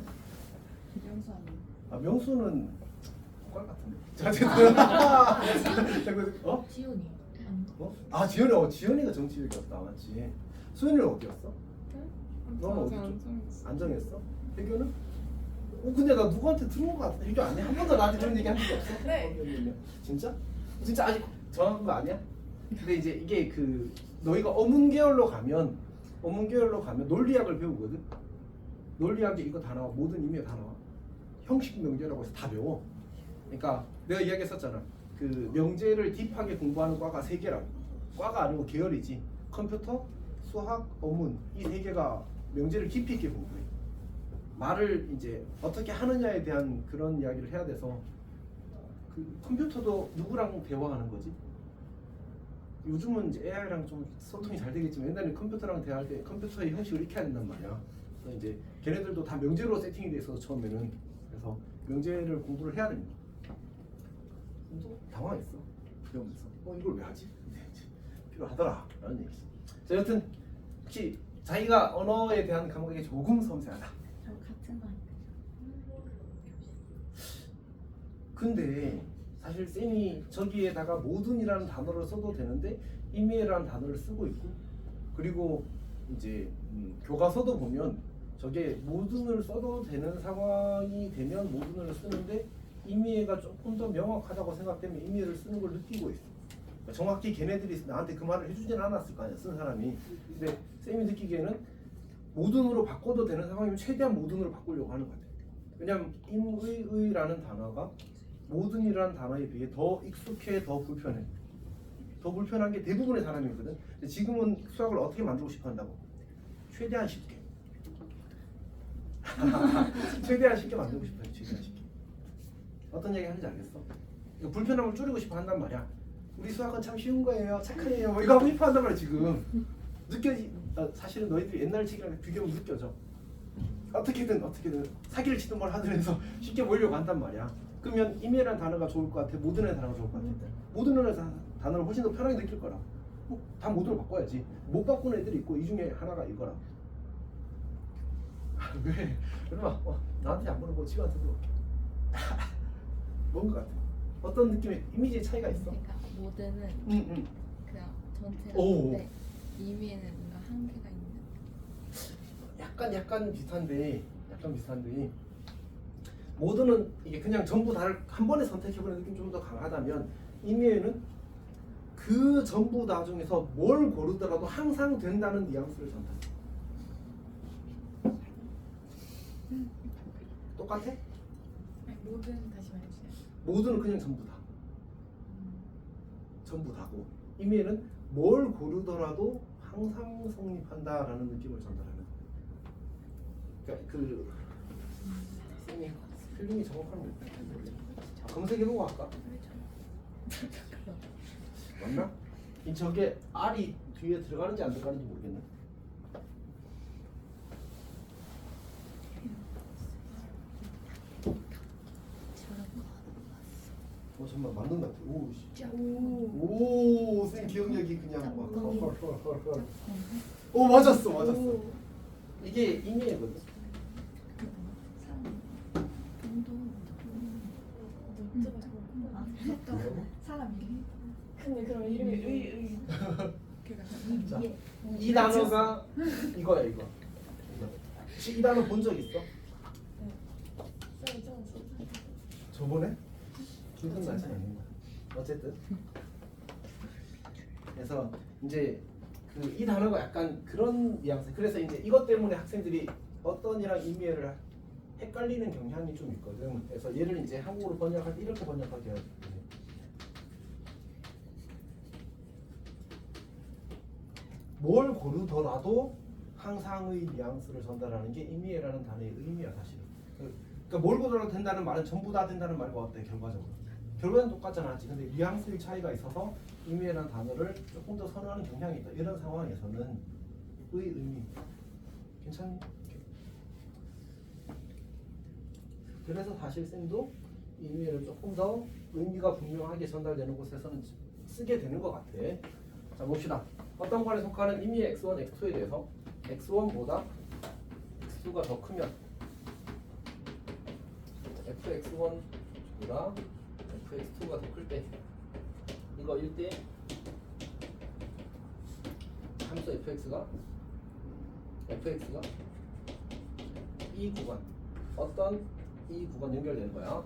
명수 아니에요?
아 명수는 꼴 같은데. 자 어쨌든 어?
지훈이.
어? 아 지연이가 정치 외교였다 맞지? 수연이는 어디였어? 너는 어디 쪽? 안 정했어? 해교는? 근데 나 누구한테 들은 거 같아. 해교 안 해? 한 번도 나한테 그런 얘기 한 적이 없어?
네.
진짜? 진짜 아직 정확한 거 아니야? 근데 이제 이게 그 너희가 어문 계열로 가면 논리학을 배우거든. 논리학에 이거 다 나와. 모든 의미가 다 나와. 형식 명제라고 해서 다 배워. 그러니까 내가 이야기했었잖아. 그 명제를 딥하게 공부하는 과가 세 개라고. 과가 아니고 계열이지. 컴퓨터, 수학, 어문 이 세 개가 명제를 깊이 있게 공부해. 말을 이제 어떻게 하느냐에 대한 그런 이야기를 해야 돼서 그 컴퓨터도 누구랑 대화하는 거지? 요즘은 이제 AI랑 좀 소통이 잘 되겠지만 옛날에 컴퓨터랑 대화할 때 컴퓨터의 형식을 익혀야 된단 말이야. 그래서 이제 걔네들도 다 명제로 세팅이 돼 있어서 처음에는 그래서 명제를 공부를 해야 됩니다. 또 당황했어. 배우면서 이걸 왜 하지? 근데 이제 필요하더라 라는 얘기죠. 자, 여튼 혹시 자기가 언어에 대한 감각이 조금 섬세하다.
저 같은 거 아니에요?
근데 사실 쌤이 저기에다가 모든이라는 단어를 써도 되는데 임의라는 단어를 쓰고 있고 그리고 이제 교과서도 보면 저게 모든을 써도 되는 상황이 되면 모든을 쓰는데 임의가 조금 더 명확하다고 생각되면 임의를 쓰는 걸 느끼고 있어. 그러니까 정확히 걔네들이 나한테 그 말을 해주진 않았을 거 아니야 쓴 사람이. 근데 쌤이 느끼기에는 모든으로 바꿔도 되는 상황이면 최대한 모든으로 바꾸려고 하는 것 같아. 왜냐하면 임의라는 단어가 모든이라는 단어에 비해 더 익숙해, 더 불편해. 더 불편한 게 대부분의 사람이거든. 근데 지금은 수학을 어떻게 만들고 싶어 한다고? 최대한 쉽게. 최대한 쉽게 만들고 싶어요. 최대한 쉽게. 어떤 얘기 하는지 알겠어? 이거 불편함을 줄이고 싶어 한단 말이야. 우리 수학은 참 쉬운 거예요. 착하네요. 뭐 이거 하고 싶어 한단 말이야 지금. 사실은 너희들이 옛날 책이랑 비교하면 느껴져. 어떻게든 사기를 치든 뭘 하든 해서 쉽게 모으려고 한단 말이야. 그러면 임의라는 단어가 좋을 것 같아? 모든이라는 단어가 좋을 것 같아? 모든이라는 단어를 훨씬 더 편하게 느낄 거라. 다 모든으로 바꿔야지. 못 바꾸는 애들이 있고 이 중에 하나가 이거라. 왜? 그러면 나한테 안 물어보고 지우한테 물어볼게. 뭔 것 같아? 어떤 느낌의 이미지의 차이가 있어?
그러니까 모드는
응.
그냥
오.
전체인데 임의에는 뭔가 한계가 있는.
약간 비슷한데 모드는 이게 그냥 전부 다를 한 번에 선택해보는 느낌이 좀 더 강하다면 임의에는 그 전부 다 중에서 뭘 고르더라도 항상 된다는 뉘앙스를 전달해. 똑같아?
아니, 모든 다시 말해주세요.
모드는 그냥 전부 다. 전부 다고 임의에는 뭘 고르더라도 항상 성립한다라는 느낌을 전달하는. 그러니까 그 쌤이 필름이 정확한 거 검색해보고 할까? 맞나? 이 저게 R이 뒤에 들어가는지 안 들어가는지 모르겠네. 정말 맞는 것 같아. 오, 쌤 기억력이 그냥 막 헐. 오, 맞았어. 이게 임의거든.
사람이.
근데 그럼 이름이 의
자, 이 단어가 이거야 이거. 혹시 이 단어 본 적 있어? 저번에? 기억나지 않는다. 어쨌든 그래서 이제 그 이 단어가 약간 그런 뉘앙스. 그래서 이제 이것 때문에 학생들이 어떤이랑 임의를 헷갈리는 경향이 좀 있거든. 그래서 얘를 이제 한국어로 번역할 때 이렇게 번역하게 해요. 뭘 고르더라도 항상의 뉘앙스를 전달하는 게 임의라는 단어의 의미야 사실은. 그러니까 뭘 고르더라도 된다는 말은 전부 다 된다는 말과 어때 결과적으로? 결과는 똑같잖아. 근데 뉘앙스의 차이가 있어서 임의라는 단어를 조금 더 선호하는 경향이 있다. 이런 상황에서는 의미 괜찮니? 그래서 사실 쌤도 임의를 조금 더 의미가 분명하게 전달되는 곳에서는 쓰게 되는 것 같아. 자 봅시다. 어떤 관에 속하는 임의의 x1, x2에 대해서 x1보다 x가 더 크면 fx1보다 fx2가 더 클 때 이거 1대 함수 fx가 이 구간 어떤 이 구간 연결되는 거야.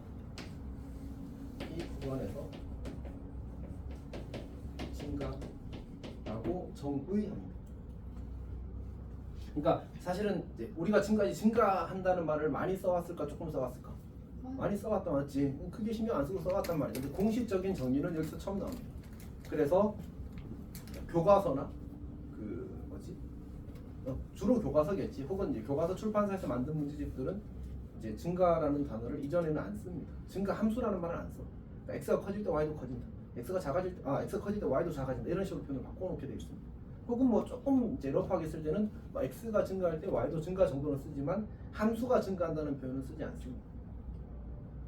이 구간에서 증가라고 정의합니다. 그러니까 사실은 이제 우리가 지금까지 증가한다는 말을 많이 써왔을까 조금 써왔을까? 많이 써왔다 맞지? 크게 신경 안 쓰고 써왔단 말이야. 근데 공식적인 정의는 여기서 처음 나옵니다. 그래서 교과서나 그 뭐지? 주로 교과서겠지. 혹은 이제 교과서 출판사에서 만든 문제집들은 이제 증가라는 단어를 이전에는 안 씁니다. 증가 함수라는 말은 안 써. 그러니까 x가 커질 때 y도 커진다. x가 작아질 때 x가 커질 때 y도 작아진다. 이런 식으로 표현을 바꿔놓게 돼 있습니다. 혹은 뭐 조금 이제 러프하게 쓸 때는 뭐 x가 증가할 때 y도 증가 정도는 쓰지만 함수가 증가한다는 표현은 쓰지 않습니다.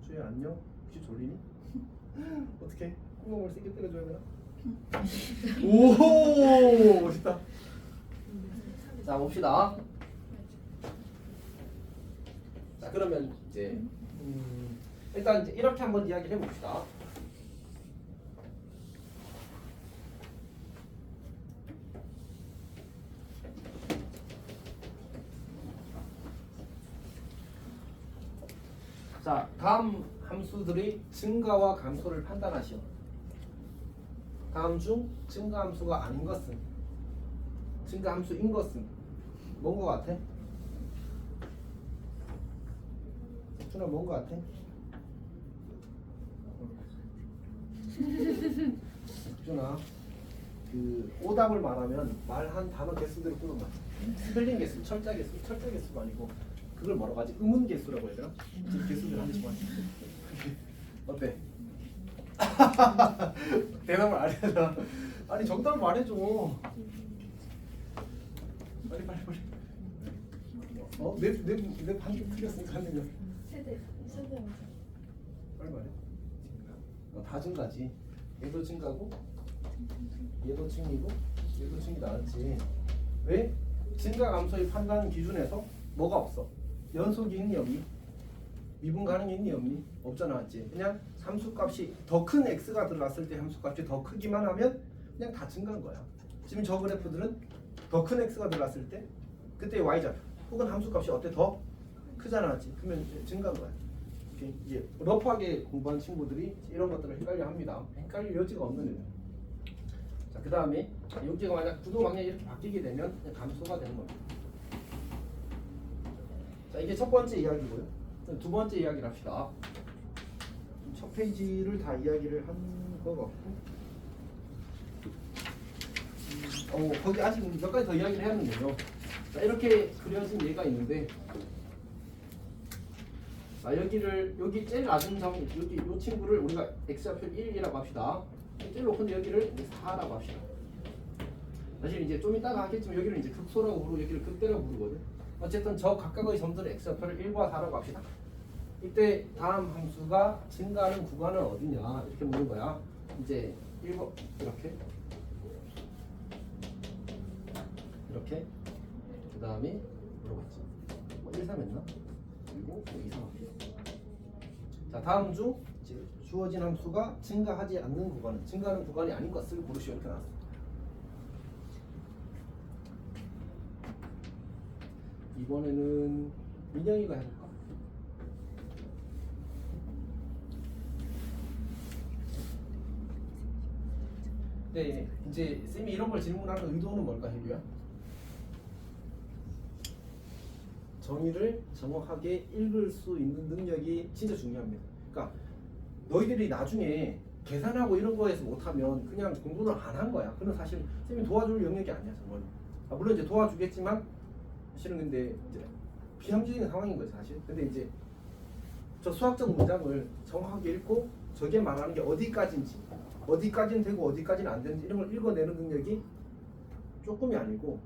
주희 안녕? 혹시 졸리니? 어떻게? 콧구멍을 세게 때려줘야 되나? 오 멋있다. 자 봅시다. 자 그러면 이제 일단 이제 이렇게 한번 이야기를 해봅시다. 자 다음 함수들이 증가와 감소를 판단하시오. 다음 중 증가 함수가 아닌 것은 증가 함수인 것은 뭔 거 같아? 준아 뭔 거 같아? 준아 그 오답을 말하면 말한 단어 개수대로 꾸는 거야. 스펠링 개수, 철자 개수가 아니고 그걸 뭐라고 하지? 음운 개수라고 해야 되나? 지금 개수들 한 개씩 하지. 어때? 대답을 안 해라. 아니 정답을 말해줘. 빨리. 내 반죽 틀렸으니까 하느냐?
세대
빨리 말해. 다 증가지. 얘도 증가고, 얘도 증이고, 얘도 증이 나왔지. 왜? 증가 감소의 판단 기준에서 뭐가 없어? 연속이 있니 없니? 미분 가능이 있니 없니? 없잖아, 맞지? 그냥 함수값이 더 큰 x가 들어갔을 때 함수값이 더 크기만 하면 그냥 다 증가한 거야. 지금 저 그래프들은 더 큰 x가 들어갔을 때 그때 y좌표 혹은 함수값이 어때? 더 크잖아, 맞지? 그러면 증가한 거야. 이제 러프하게 공부한 친구들이 이런 것들을 헷갈려합니다. 헷갈릴 여지가 없는 애들. 자, 그 다음에 여기가 만약 구도 방향이 이렇게 바뀌게 되면 감소가 되는 겁니다. 자, 이게 첫 번째 이야기고요. 두 번째 이야기를 합시다. 첫 페이지를 다 이야기를 한 거 같고, 거기 아직 몇 가지 더 이야기를 해야 하는데요. 자, 이렇게 그려진 얘가 있는데, 자, 여기 제일 낮은 점, 여기 이 친구를 우리가 x좌표 1이라고 합시다. 제일 높은 여기를 4라고 합시다. 사실 이제 좀 이따가 하겠지만 여기를 이제 극소라고 부르고 여기를 극대라고 부르거든. 어쨌든 저 각각의 점들을 x좌표를 1과 4라고 합시다. 이때 다음 함수가 증가하는 구간은 어디냐 이렇게 묻는 거야. 이제 1번 이렇게 그 다음에 물어봤지. 뭐 1, 3 했나? 그리고 2, 3 합시다. 자 다음 중 주어진 함수가 증가하지 않는 구간은 증가하는 구간이 아닌 것을 고르시오 이렇게 나왔어. 이번에는 민영이가 해볼까? 네, 이제 쌤이 이런 걸 질문하는 의도는 뭘까, 혜규야? 정의를 정확하게 읽을 수 있는 능력이 진짜 중요합니다. 그러니까 너희들이 나중에 계산하고 이런 거에서 못하면 그냥 공부를 안 한 거야. 그건 사실 쌤이 도와줄 영역이 아니야, 정말. 물론 이제 도와주겠지만 사실은 근데 이제 비합리적인 상황인 거지 사실. 근데 이제 저 수학적 문장을 정확하게 읽고 저게 말하는 게 어디까지는 되고 어디까지는 안 되는지 이런 걸 읽어내는 능력이 조금이 아니고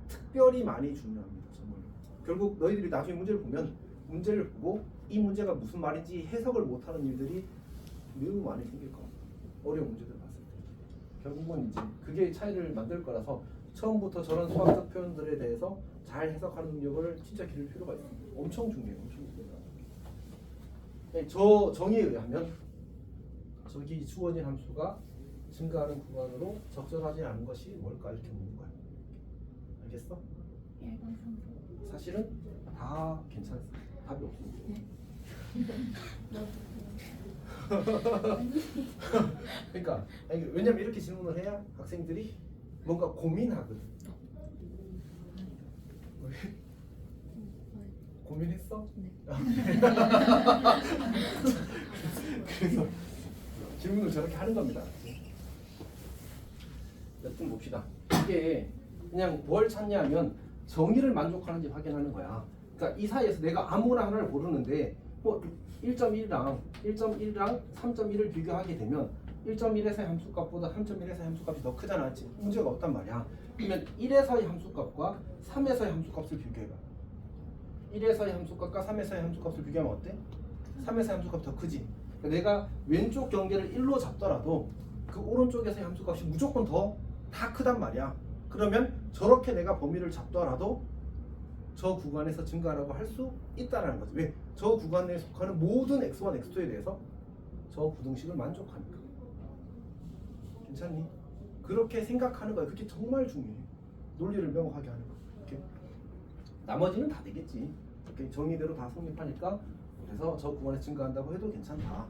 특별히 많이 중요합니다. 정말. 결국 너희들이 나중에 문제를 보면 문제를 보고 이 문제가 무슨 말인지 해석을 못하는 일들이 매우 많이 생길 거야. 어려운 문제들 봤을 때. 결국은 이제 그게 차이를 만들 거라서 처음부터 저런 수학적 표현들에 대해서 잘 해석하는 능력을 진짜 기를 필요가 있습니다. 엄청 중요해요. 엄청 중요해요. 저 정의에 의하면 저기 주어진 함수가 증가하는 구간으로 적절하지 않은 것이 뭘까 이렇게 묻는 거야. 알겠어? 사실은 다 괜찮습니다. 답이 없습니다. 그러니까 아니, 왜냐면 이렇게 질문을 해야 학생들이 뭔가 고민하거든. 왜? 고민했어?
네.
그래서 질문을 저렇게 하는 겁니다. 여튼 봅시다. 이게 그냥 뭘 찾냐면 정의를 만족하는지 확인하는 거야. 그러니까 이 사이에서 내가 아무나 하나를 고르는데 뭐 1.1랑 3.1을 비교하게 되면 1.1에서의 함수값보다 3.1에서의 함수값이 더 크잖아. 문제가 없단 말이야. 그러면 1에서의 함수값과 3에서의 함수값을 비교해봐. 1에서의 함수값과 3에서의 함수값을 비교하면 어때? 3에서의 함수값이 더 크지. 그러니까 내가 왼쪽 경계를 1로 잡더라도 그 오른쪽에서의 함수값이 무조건 더 다 크단 말이야. 그러면 저렇게 내가 범위를 잡더라도 저 구간에서 증가하라고 할 수 있다는 거지. 왜? 저 구간에 속하는 모든 x1, x2에 대해서 저 부등식을 만족하니까. 괜찮니? 그렇게 생각하는 거야. 그게 정말 중요해. 논리를 명확하게 하는 거. 이렇게. 나머지는 다 되겠지. 이렇게 정의대로 다 성립하니까 그래서 저 구간에 증가한다고 해도 괜찮다.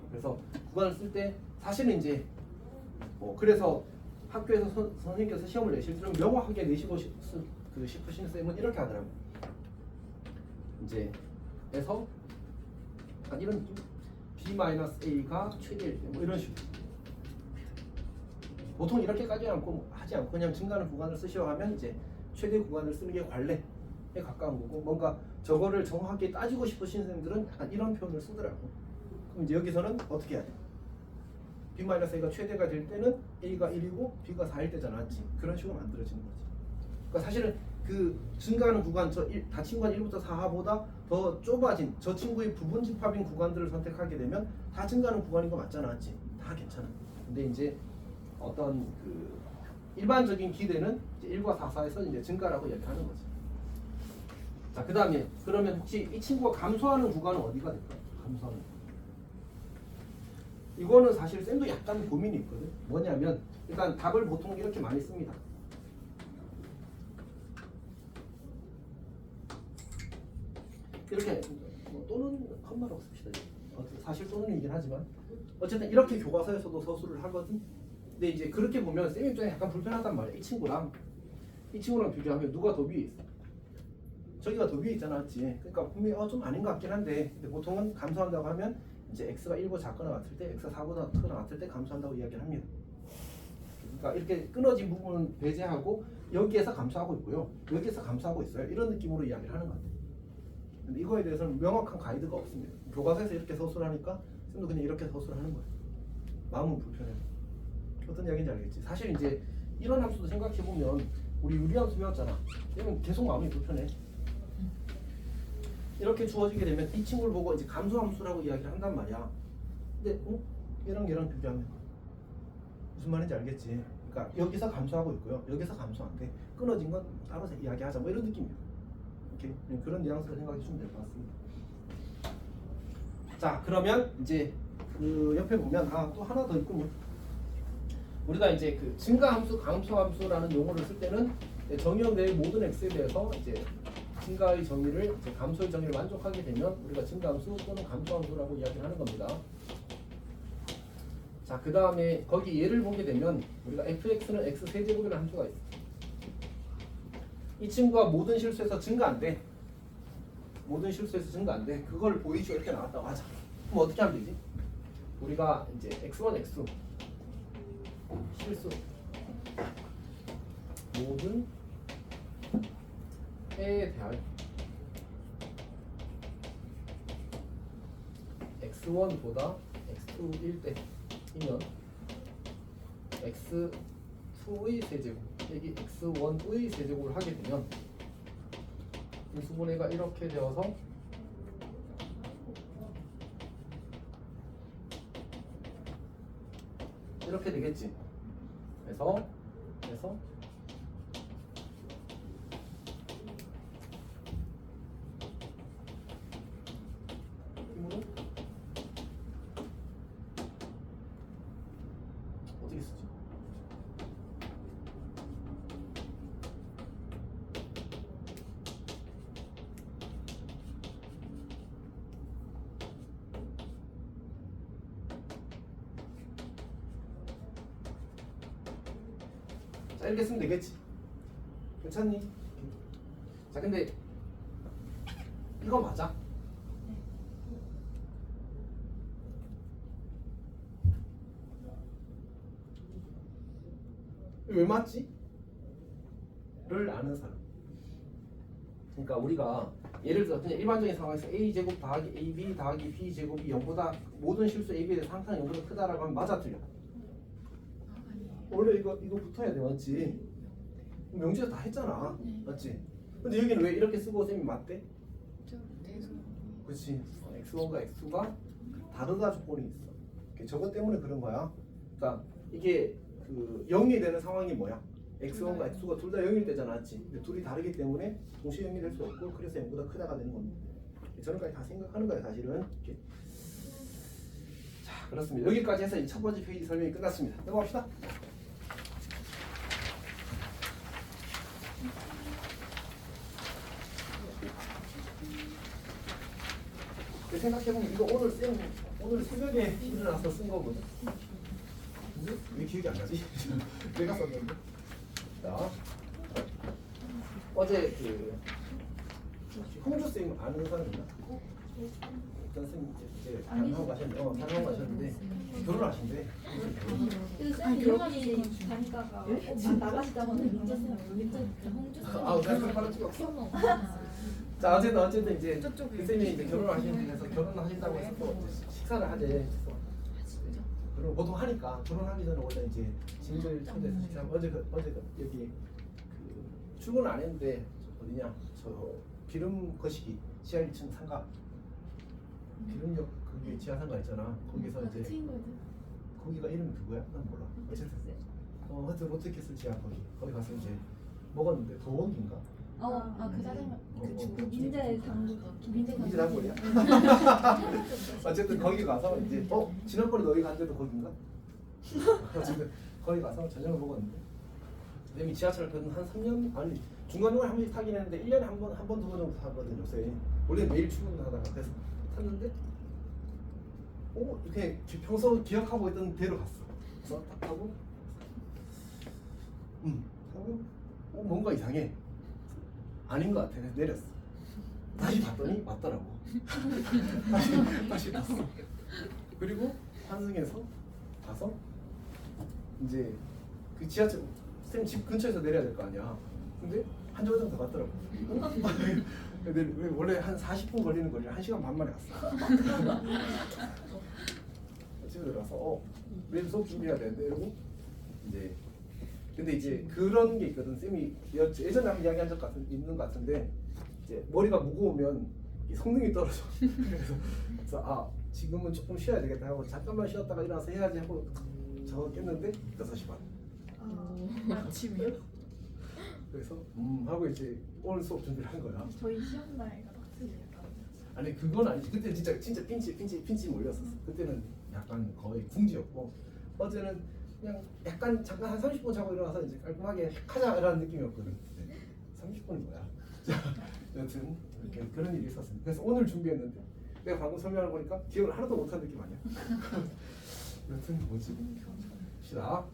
그래서 구간을 쓸 때 사실은 이제 그래서 학교에서 선생님께서 시험을 내실 때는 명확하게 내시고 싶으신 쌤은 이렇게 하더라고요. 이제 에서 약간 이런 느낌? b-a가 최대일 때 뭐 이런 식으로. 보통 이렇게까지 하지 않고 그냥 증가하는 구간을 쓰시오 하면 이제 최대 구간을 쓰는 게 관례에 가까운 거고, 뭔가 저거를 정확하게 따지고 싶으신 선생님들은 약간 이런 표현을 쓰더라고. 그럼 이제 여기서는 어떻게 해야 돼? b-a가 최대가 될 때는 a가 1이고 b가 4일 때잖아, 맞지? 그런 식으로 만들어지는 거지. 그러니까 사실은 그 증가하는 구간, 닫힌 구간 1부터 4하보다 더 좁아진 저 친구의 부분 집합인 구간들을 선택하게 되면 다 증가하는 구간인 거 맞잖아, 맞지? 다 괜찮아. 근데 이제 어떤 그 일반적인 기대는 이제 1과 4에서 이제 증가라고 이야기하는 거지. 자, 그 다음에 그러면 혹시 이 친구가 감소하는 구간은 어디가 될까? 감소하는 구간. 이거는 사실 쌤도 약간 고민이 있거든. 뭐냐면 일단 답을 보통 이렇게 많이 씁니다. 이렇게 또는 컴마라고 씁시다. 사실 또는이긴 하지만 어쨌든 이렇게 교과서에서도 서술을 하거든. 근데 이제 그렇게 보면 쌤 입장에 약간 불편하단 말이야. 이 친구랑 비교하면 누가 더 위에 있어? 저기가 더 위에 있잖아, 맞지? 그러니까 분명히 좀 아닌 것 같긴 한데, 근데 보통은 감소한다고 하면 이제 x가 1보다 작거나 같을 때, x가 4보다 크거나 같을 때 감소한다고 이야기를 합니다. 그러니까 이렇게 끊어진 부분은 배제하고 여기에서 감소하고 있고요, 여기에서 감소하고 있어요. 이런 느낌으로 이야기를 하는 것 같아요. 근데 이거에 대해서는 명확한 가이드가 없습니다. 교과서에서 이렇게 서술하니까 쌤도 그냥 이렇게 서술하는 거예요. 마음은 불편해요. 어떤 이야기인지 알겠지? 사실 이제 이런 함수도 생각해보면 우리 유리함수 배웠잖아. 이러면 계속 마음이 불편해. 이렇게 주어지게 되면 이 친구를 보고 이제 감소함수라고 이야기를 한단 말이야. 근데 얘랑 비교하면 무슨 말인지 알겠지? 그러니까 여기서 감소하고 있고요, 여기서 감소한데 끊어진 건 따로 이야기하자, 뭐 이런 느낌이야. 이렇게 그런 뉘앙스로 생각해 주시면 될 것 같습니다. 자, 그러면 이제 그 옆에 보면 또 하나 더 있군요. 우리가 이제 그 증가함수, 감소함수라는 용어를 쓸 때는 정의역 내의 모든 x에 대해서 이제 증가의 정의를, 이제 감소의 정의를 만족하게 되면 우리가 증가함수 또는 감소함수라고 이야기를 하는 겁니다. 자, 그 다음에 거기 예를 보게 되면 우리가 fx는 x 세제곱이라는 함수가 있어. 이 친구가 모든 실수에서 증가 안 돼. 모든 실수에서 증가 안 돼. 그걸 보이죠? 이렇게 나왔다고 하자. 그럼 어떻게 하면 되지? 우리가 이제 x1, x2 실수 모든 해에 대하여 x1보다 x2일 때이면 x2의 세제곱 여기 x1의 세제곱을 하게 되면 인수분해가 이렇게 되어서 이렇게 되겠지. 그래서 힘으로 어떻게 쓰지? 자 이렇게 쓰면 되겠지. 괜찮니? 자 근데 이거 맞아? 왜 맞지? 를 아는 사람. 그러니까 우리가 예를 들어 그냥 일반적인 상황에서 a제곱 더하기 ab 더하기 b제곱이 0보다 모든 실수 ab에 대해서 항상 0보다 크다라고 하면 맞아 틀려? 원래 이거 붙어야 돼 맞지? 명주에서 다 했잖아 맞지? 근데 여기는 왜 이렇게 쓰고 쌤이 맞대? 그렇지 x1과 x2가 다르다 조건이 있어. 저것 때문에 그런 거야. 그러니까 이게 그 0이 되는 상황이 뭐야? x1과 x2가 둘 다 0일 때잖아 맞지? 근데 둘이 다르기 때문에 동시에 0이 될 수 없고 그래서 0보다 크다가 되는 겁니다. 저런까지 다 생각하는 거야 사실은. 이렇게. 자 그렇습니다. 여기까지 해서 이 첫 번째 페이지 설명이 끝났습니다. 넘어갑시다. 생각해보면 이거 오늘 새벽에 일어나서 쓴 거거든. 근데 왜 기억이 안 나지? 내가 썼는데. 자, 어제 그 홍주 쌤 아는 사람 있나? 어떤 쌤 이제 단하고 가셨는데 결혼하신대.
쌤이 결혼하기 다니다가 나가시다가
아, 내가 바로 찍었어. 자 어쨌든 이제 그 쌤이 이제 결혼하시면서 결혼하신다고 해서 또 식사를 하재. 그럼 보통 하니까 결혼하기 전에 원래 이제 친구들 초대해서 식사. 어제 여기 그 출근 안 했는데 어디냐 저 기름 거시기 지하 1층 상가 기름역 그게 지하 상가 있잖아. 거기서 이제 거기가 이름이 그거야? 난 몰라. 어쨌든 하여튼 로트캐슬 지하 거기 가서 이제 먹었는데 더워인가?
그 짜장면 그 민재
단골이야? 어쨌든 거기 가서 이제 지난번에 너희 간 데도 거긴가? 어쨌든 거기 가서 저녁을 먹었는데 쌤이 지하철을 그래도 한 3년 아니 중간중간에 한 번씩 타긴 했는데 1년에 한 번, 두 번 정도 타거든 요새. 원래 매일 출근하다가 그래서 탔는데 이렇게 평소 기억하고 있던 데로 갔어. 그래서 딱 타고 하고 뭔가 이상해. 아닌 것 같아. 그래서 내렸어. 다시 봤더니 맞더라고. 다시 탔어. 그리고 환승해서 가서 이제 그 지하철 쌤 집 근처에서 내려야 될 거 아니야. 근데 한 정거장 더 갔더라고. 근데 왜 원래 한 40분 걸리는 거리를 1시간 반 만에 갔어. 집에 들어가서 내일 수업 준비해야 되는데 이러고 이제 근데 이제 그런 게 있거든. 쌤이 예전에 한번 이야기한 적 있는 것 같은데 이제 머리가 무거우면 이 성능이 떨어져. 그래서 지금은 조금 쉬어야 되겠다 하고 잠깐만 쉬었다가 일어나서 해야지 하고 깼는데 6시 반.
아침이요?
그래서 하고 이제 오늘 수업 준비를 한 거야.
저희 시험 날가 학생이니까.
아니 그건 아니지. 그때 진짜 핀치 몰렸었어. 그때는 약간 거의 궁지였고 어제는 그냥 약간 잠깐 한 30분 자고 일어나서 이제 깔끔하게 하자라는 느낌이었거든. 30분이 뭐야? 여튼 이렇게 그런 일이 있었습니다. 그래서 오늘 준비했는데 내가 방금 설명을 보니까 기억을 하나도 못한 느낌 아니야? 여튼 뭐지? 시다.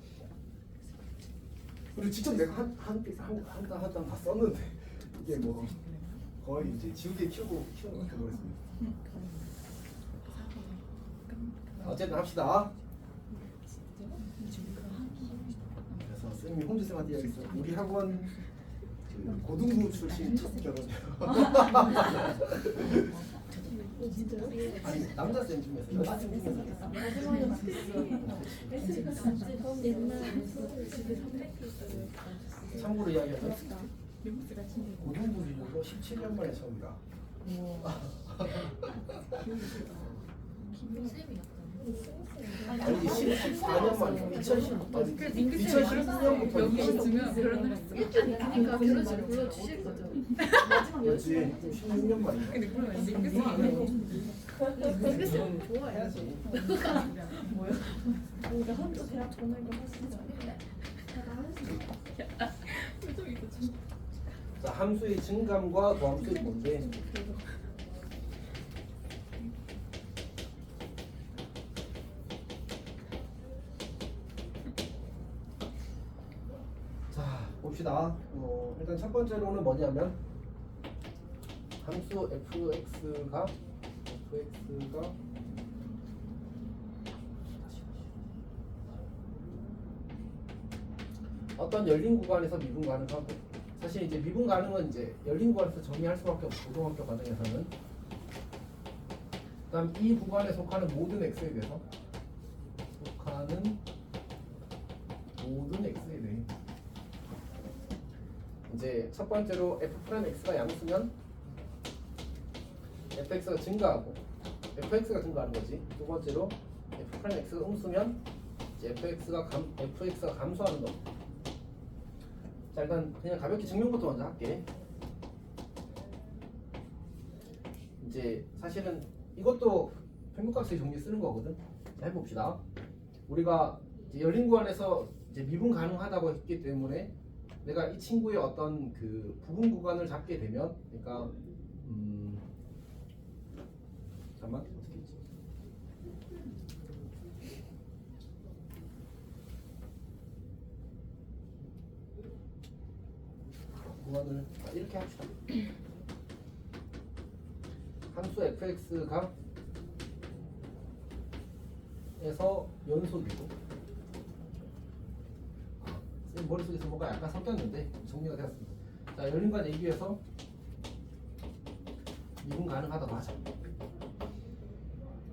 그리고 직접 내가 한땀 다 썼는데 이게 뭐 거의 이제 지우개 키우는 것 같아 버렸습니다. 어쨌든 합시다. 그래서 쌤이 홍주 쌤한테 이야기했어. 우리 학원 그 고등부 출신 첫 결혼. 아니 남자 쌤 중에서 여자 쌤 중에서. 참고로 이야기하면 고등부 이후로 17년 만에 처음이다. 아니 14년 만에 2016년부터
여기 있으면 결혼을 했어. 그러니까 결혼식을 불러주실 거죠.
그렇지 16년 만이야.
근데 물론 이제 링크스는 좋아해야지.
뭐야? 우리가 혼자 대학 전화가 하시잖아.
자 함수의 증감과 도함수의 뭔데? 자 봅시다. 일단 첫 번째로는 뭐냐면 함수 fx가 어떤 열린 구간에서 미분 가능하고, 사실 이제 미분 가능은 이제 열린 구간에서 정의할 수밖에 없고 고등학교 과정에서는. 그다음 이 구간에 속하는 모든 x에 대해서 이제 첫 번째로 f'x가 양수면 fx가 증가하고 fx가 증가하는 거지. 두 번째로 f'x가 음수면 이제 fx가 감소하는 거. 자, 일단 그냥 가볍게 증명부터 먼저 할게. 이제 사실은 이것도 평균값의 정리 쓰는 거거든. 자, 해봅시다. 우리가 이제 열린 구간에서 이제 미분 가능하다고 했기 때문에 내가 이 친구의 어떤 그 부분 구간을 잡게 되면, 그러니까 잠깐만 어떻게 했지? 구간을 이렇게 합시다. 함수 fx가 에서 연속이고, 선생님 머릿속에서 뭐가 약간 섞였는데 정리가 되었습니다. 자, 열린 구간 얘기해서 미분 가능하다고 하자.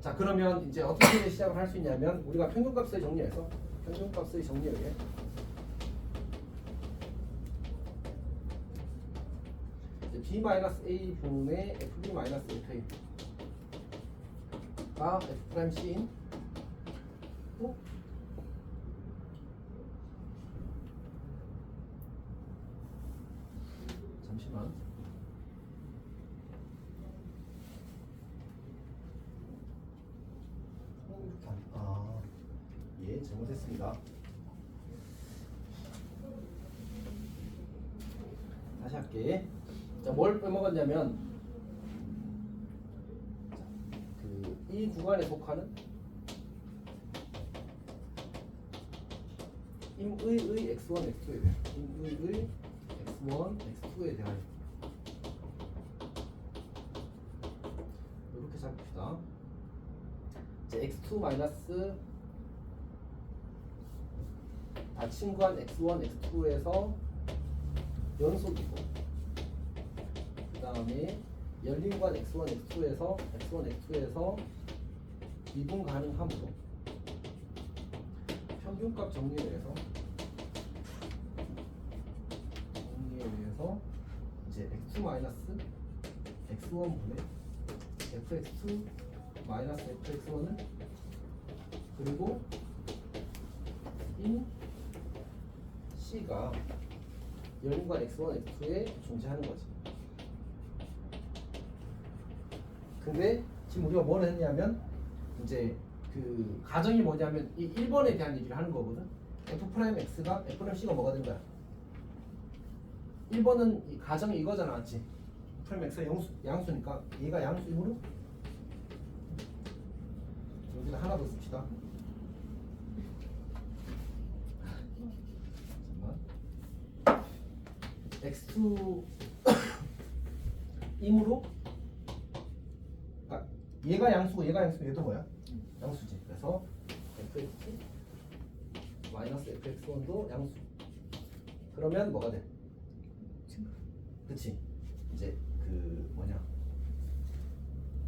자, 그러면 이제 어떻게 시작을 할 수 있냐면, 우리가 평균값을 정리해서 평균값의 정리에 의해 b-a 분의 fb-fa 가 f'c인 잠시만. 예, 잘못했습니다. 다시 할게. 자, 뭘 빼먹었냐면, 이 구간에 속하는 임의의 x1, x2에 대해 임의의 x1, x2에 대하여 이렇게 잡읍시다. 이제 x2 마이너스 닫힌 구간 x1, x2에서 연속이고, 그 다음에 열린 구간 x1, x2에서 미분 가능함으로 평균값 정리에 의해서 이제 x2 마이너스 x1 분의 fx2 마이너스 fx1을 그리고 인 c가 열린 구간 x1, x2에 존재하는 거지. 근데 지금 우리가 뭘 했냐면, 이제 그 가정이 뭐냐면 이 1번에 대한 얘기를 하는 거거든. f'x가 f'c가 뭐가 된 거야? 1번은 이 가정이 이거잖아, 맞지? f'x가 양수니까 얘가 양수이므로 여기다 하나 더 씁시다. 잠깐만. x2 임으로, 얘가 양수고 얘가 양수고 얘도 뭐야? 양수지. 그래서 fx 마이너스 fx1도 양수. 그러면 뭐가 돼? 그치? 이제 그 뭐냐?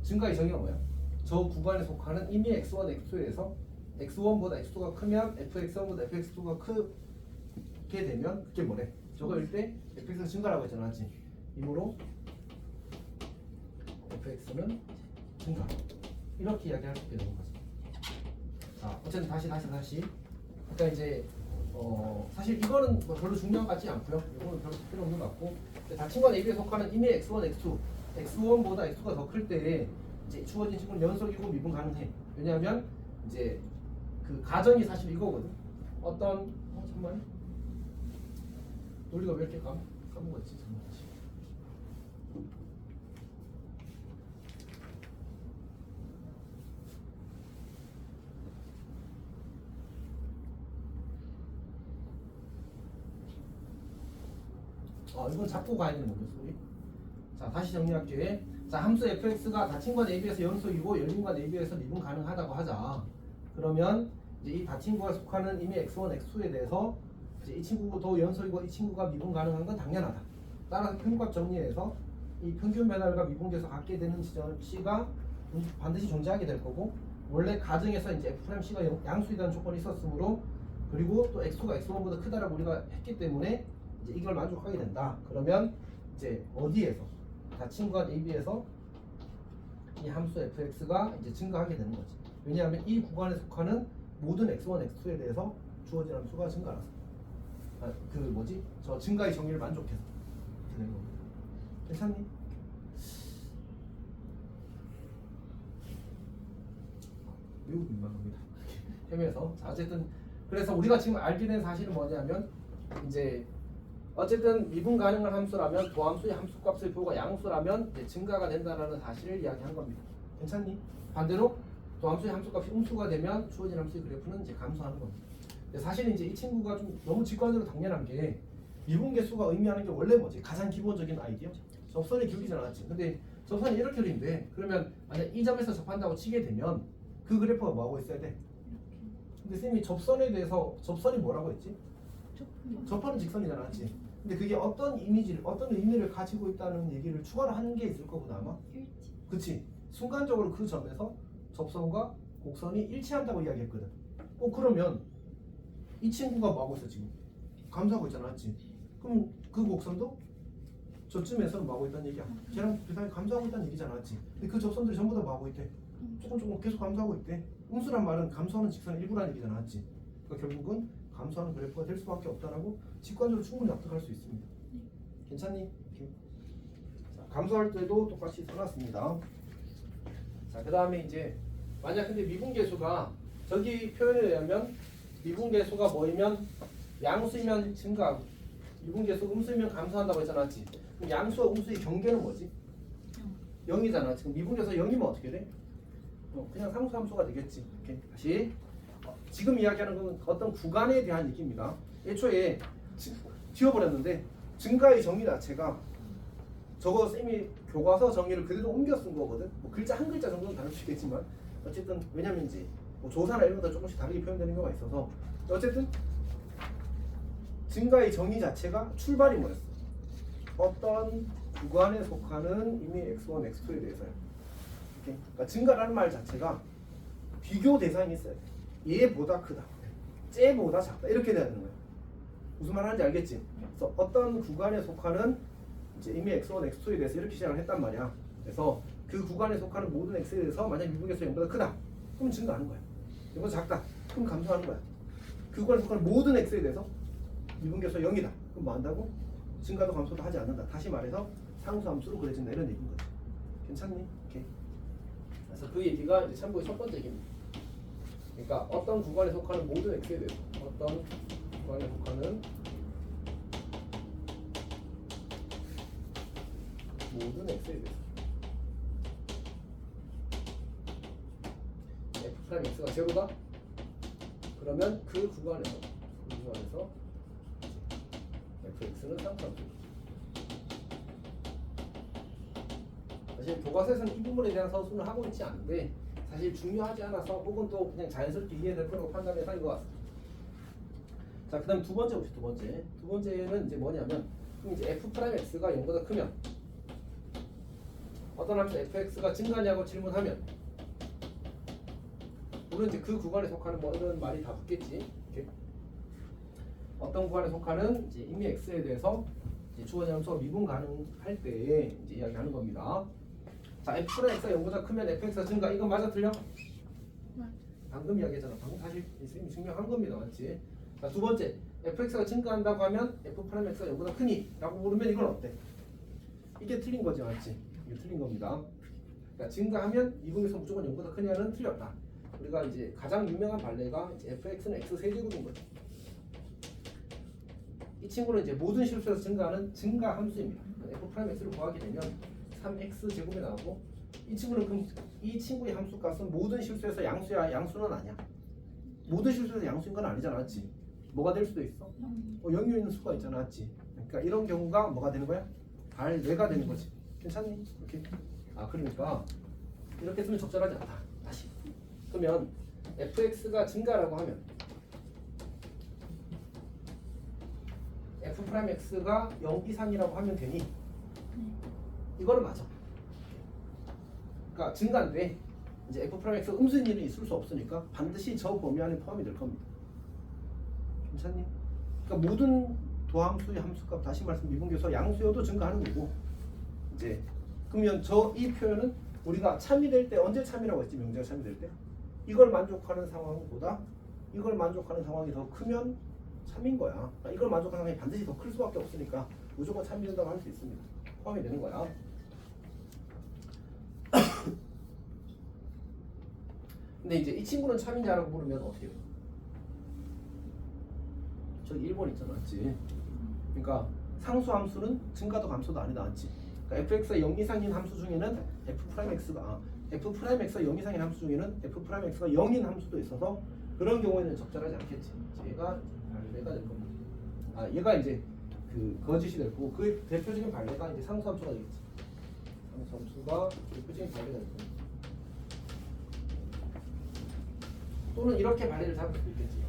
증가의 정의가 뭐야? 저 구간에 속하는 이미 x1, x2에서 x1보다 x2가 크면 fx1보다 fx2가 크게 되면 그게 뭐래? 저거일 때 fx가 증가라고 했잖아, 맞지? 이므로 fx는 증가. 이렇게 이야기할 수 있게 되는 거지. 자, 어쨌든 다시. 그러니까 이제 사실 이거는 뭐 별로 중요한 것 같지 않고요. 이거는 별로 필요 없는 것 같고, 닫힌 관 A에 속하는 이미 x1, x2, x1보다 x2가 더 클 때 이제 주어진 친구는 연속이고 미분 가능해. 왜냐하면 이제 그 가정이 사실 이거거든. 어떤 정말 논리가 왜 이렇게 까먹었지? 정말. 이건 잡고 가야 되는 거죠, 소리. 자, 다시 정리할게. 자, 함수 fx가 닫힌 관 AB에서 연속이고 열린 관 AB에서 미분 가능하다고 하자. 그러면 이제 이 닫힌 구가 속하는 이미 x1, x2에 대해서 이제 이 친구도 연속이고 이 친구가 미분 가능한 건 당연하다. 따라서 평균값 정리해서 이 평균 배달과 미분계에서 갖게 되는 지점 C가 반드시 존재하게 될 거고, 원래 가정에서 이제 F'C가 양수이라는 조건이 있었으므로, 그리고 또 X2가 X1보다 크다라고 우리가 했기 때문에 이제 이걸 만족하게 된다. 그러면 이제 어디에서 닫힌 관 AB에서 이 함수 fx가 이제 증가하게 되는 거지. 왜냐하면 이 구간에 속하는 모든 x1, x2에 대해서 주어진 함수가 증가라서. 저 증가의 정의를 만족해서 이렇게 되는 겁니다. 괜찮니? 매우 민망합니다. 헤매서. 자, 어쨌든 그래서 우리가 지금 알게 된 사실은 뭐냐면, 이제 어쨌든 미분 가능한 함수라면 도함수의 함수값의 부호가 양수라면 이제 증가가 된다라는 사실을 이야기한 겁니다. 괜찮니? 반대로 도함수의 함수값이 음수가 되면 주어진 함수의 그래프는 이제 감소하는 겁니다. 근데 사실 이제 이 친구가 좀 너무 직관적으로 당연한 게, 미분계수가 의미하는 게 원래 뭐지? 가장 기본적인 아이디어? 접선이 기울이지 않았지. 근데 접선이 이렇게 그린데, 그러면 만약 이 점에서 접한다고 치게 되면 그 그래프가 뭐하고 있어야 돼? 근데 쌤이 접선에 대해서, 접선이 뭐라고 했지? 접하는 직선이잖아, 맞지? 근데 그게 어떤 이미지를, 어떤 의미를 가지고 있다는 얘기를 추가로 하는 게 있을 거구나 아마. 그치? 순간적으로 그 점에서 접선과 곡선이 일치한다고 이야기했거든. 그러면 이 친구가 뭐하고 있어 지금? 감소하고 있잖아, 맞지? 그럼 그 곡선도 저쯤에서는 뭐하고 있다는 얘기야? 걔랑 비슷하게 감소하고 있다는 얘기잖아, 맞지? 근데 그 접선들이 전부 다 뭐하고 있대? 조금 계속 감소하고 있대. 음수란 말은 감소하는 직선의 일부라는 얘기잖아, 맞지? 그러니까 결국은 감소하는 그래프가 될 수밖에 없다라고 직관적으로 충분히 납득할 수 있습니다. 괜찮니? 오케이. 자, 감소할 때도 똑같이 써놨습니다. 자, 그 다음에 이제 만약 근데 미분계수가 저기 표현에 의하면 미분계수가 뭐이면 양수이면 증가하고 미분계수 음수이면 감소한다고 했잖아, 맞지? 그럼 양수와 음수의 경계는 뭐지? 0이잖아. 지금 미분계수 0이면 어떻게 돼? 그냥 상수함수가 되겠지. 오케이. 다시 지금 이야기하는 건 어떤 구간에 대한 얘기입니다. 애초에 지워버렸는데 증가의 정의 자체가 저거 쌤이 교과서 정의를 그대로 옮겨 쓴 거거든. 뭐 글자 한 글자 정도는 다를 수 있겠지만 어쨌든 왜냐면 이제 뭐 조사나 이런 것보다 조금씩 다르게 표현되는 경우가 있어서 어쨌든 증가의 정의 자체가 출발이 뭐였어? 어떤 구간에 속하는 이미 x1, x2에 대해서요. 오케이? 그러니까 증가라는 말 자체가 비교 대상이 있어요. 얘보다 크다, 쟤보다 작다 이렇게 돼야 되는 거예요. 무슨 말 하는지 알겠지? 그래서 어떤 구간에 속하는 이제 이미 x1, x2에 대해서 이렇게 시작을 했단 말이야. 그래서 그 구간에 속하는 모든 x에 대해서 만약 미분계수가 0보다 크다, 그럼 증가하는 거야. 0보다 작다, 그럼 감소하는 거야. 그 구간에 속하는 모든 x에 대해서 미분계수가 0이다, 그럼 뭐 한다고? 증가도 감소도 하지 않는다. 다시 말해서 상수함수로 그려진다 이런 얘기인 거지. 괜찮니? 오케이. 그래서 그 얘기가 이제 참고의 첫 번째 얘기입니다. 그러니까 어떤 구간에 속하는 모든 x에 대해서 어떤 구간에 속하는 모든 x에 대해서 f' x가 제로다? 그러면 그 구간에서 fx는 상수함수. 사실 교과서에서는 이 부분에 대한 서술을 하고 있지 않은데 사실 중요하지 않아서 혹은 또 그냥 자연스럽게 이해될 거라고 판단해서 인 것 같습니다. 자, 그 다음 두 번째 봅시다. 두 번째는 이제 뭐냐면 그럼 이제 f'x가 0보다 크면 어떤 함수 fx가 증가하냐고 질문하면 물론 이제 그 구간에 속하는 뭐 이런 말이 다 붙겠지. 이렇게. 어떤 구간에 속하는 이제 이미 x에 대해서 이제 주어진 함수가 미분 가능할 때 이제 이야기하는 겁니다. 자, f'x가 0보다 크면 fx가 증가. 이건 맞아 틀려? 방금 이야기했잖아. 방금 사실 선생님이 증명한 겁니다. 맞지? 자, 두 번째, fx가 증가한다고 하면 f'x가 0보다 크니? 라고 물으면 이건 어때? 이게 틀린 거지, 맞지? 이게 틀린 겁니다. 그러니까 증가하면 미분에서 무조건 0보다 크냐는 틀렸다. 우리가 이제 가장 유명한 발레가 이제 fx는 x 세제곱인 거죠. 이 친구는 이제 모든 실수에서 증가하는 증가 함수입니다. f'x를 구하게 되면 3x 제곱이 나오고 이 친구는 그럼 이 친구의 함수값은 모든 실수에서 양수야, 양수는 아니야. 모든 실수에서 양수인 건 아니잖아, 맞지? 뭐가 될 수도 있어? 0이 있는 수가 있잖아, 맞지? 그러니까 이런 경우가 뭐가 되는 거야? 발뇌가 되는 거지. 괜찮니? 이렇게. 그러니까 이렇게 쓰면 적절하지 않다. 다시. 그러면 fx가 증가라고 하면 f'x가 0 이상이라고 하면 되니? 이거는 맞아. 그러니까 증가인데 이제 f'x 음수인일은 있을 수 없으니까 반드시 저 범위 안에 포함이 될 겁니다. 괜찮니? 그러니까 모든 도함수의 함수값, 다시 말씀 미분계수 양수여도 증가하는 거고, 이제 그러면 이 표현은 우리가 참이될 때 언제 참이라고 했지? 명제가 참이될 때 이걸 만족하는 상황보다 이걸 만족하는 상황이 더 크면 참인 거야. 그러니까 이걸 만족하는 상황이 반드시 더 클 수밖에 없으니까 무조건 참이 된다고 할 수 있습니다. 포함이 되는 거야. 근데 이제 이 친구는 참이냐라고 물으면 어떻게 해요? 저기 1번 있잖아, 맞지? 그러니까 상수 함수는 증가도 감소도 아니다, 맞지? 그러니까 fx가 0 이상인 함수 중에는 f'x가 0 이상인 함수 중에는 f'x가 0인 함수도 있어서 그런 경우에는 적절하지 않겠지. 얘가 발레가 될 겁니다. 얘가 이제 그 거짓이 될 거고, 그 대표적인 발레가 이제 상수 함수가 되겠지. 상수 함수가 대표적인 발레가 될 겁니다. 또는 이렇게 발레를 잡을 수도 있겠지.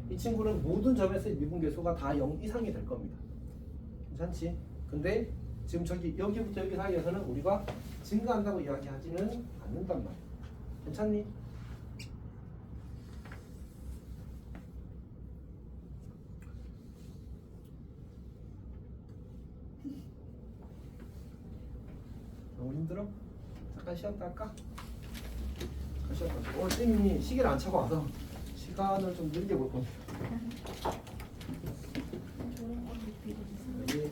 이 친구는 모든 점에서의 미분계수가 다 0 이상이 될 겁니다. 괜찮지? 근데 지금 여기부터 여기 사이에서는 우리가 증가한다고 이야기하지는 않는단 말이야. 괜찮니? 너무 힘들어? 잠깐 쉬었다 할까? 쉬었다 할까? 오늘 쌤이 시계를 안 차고 와서 시간을 좀 늘게 볼 겁니다. 네.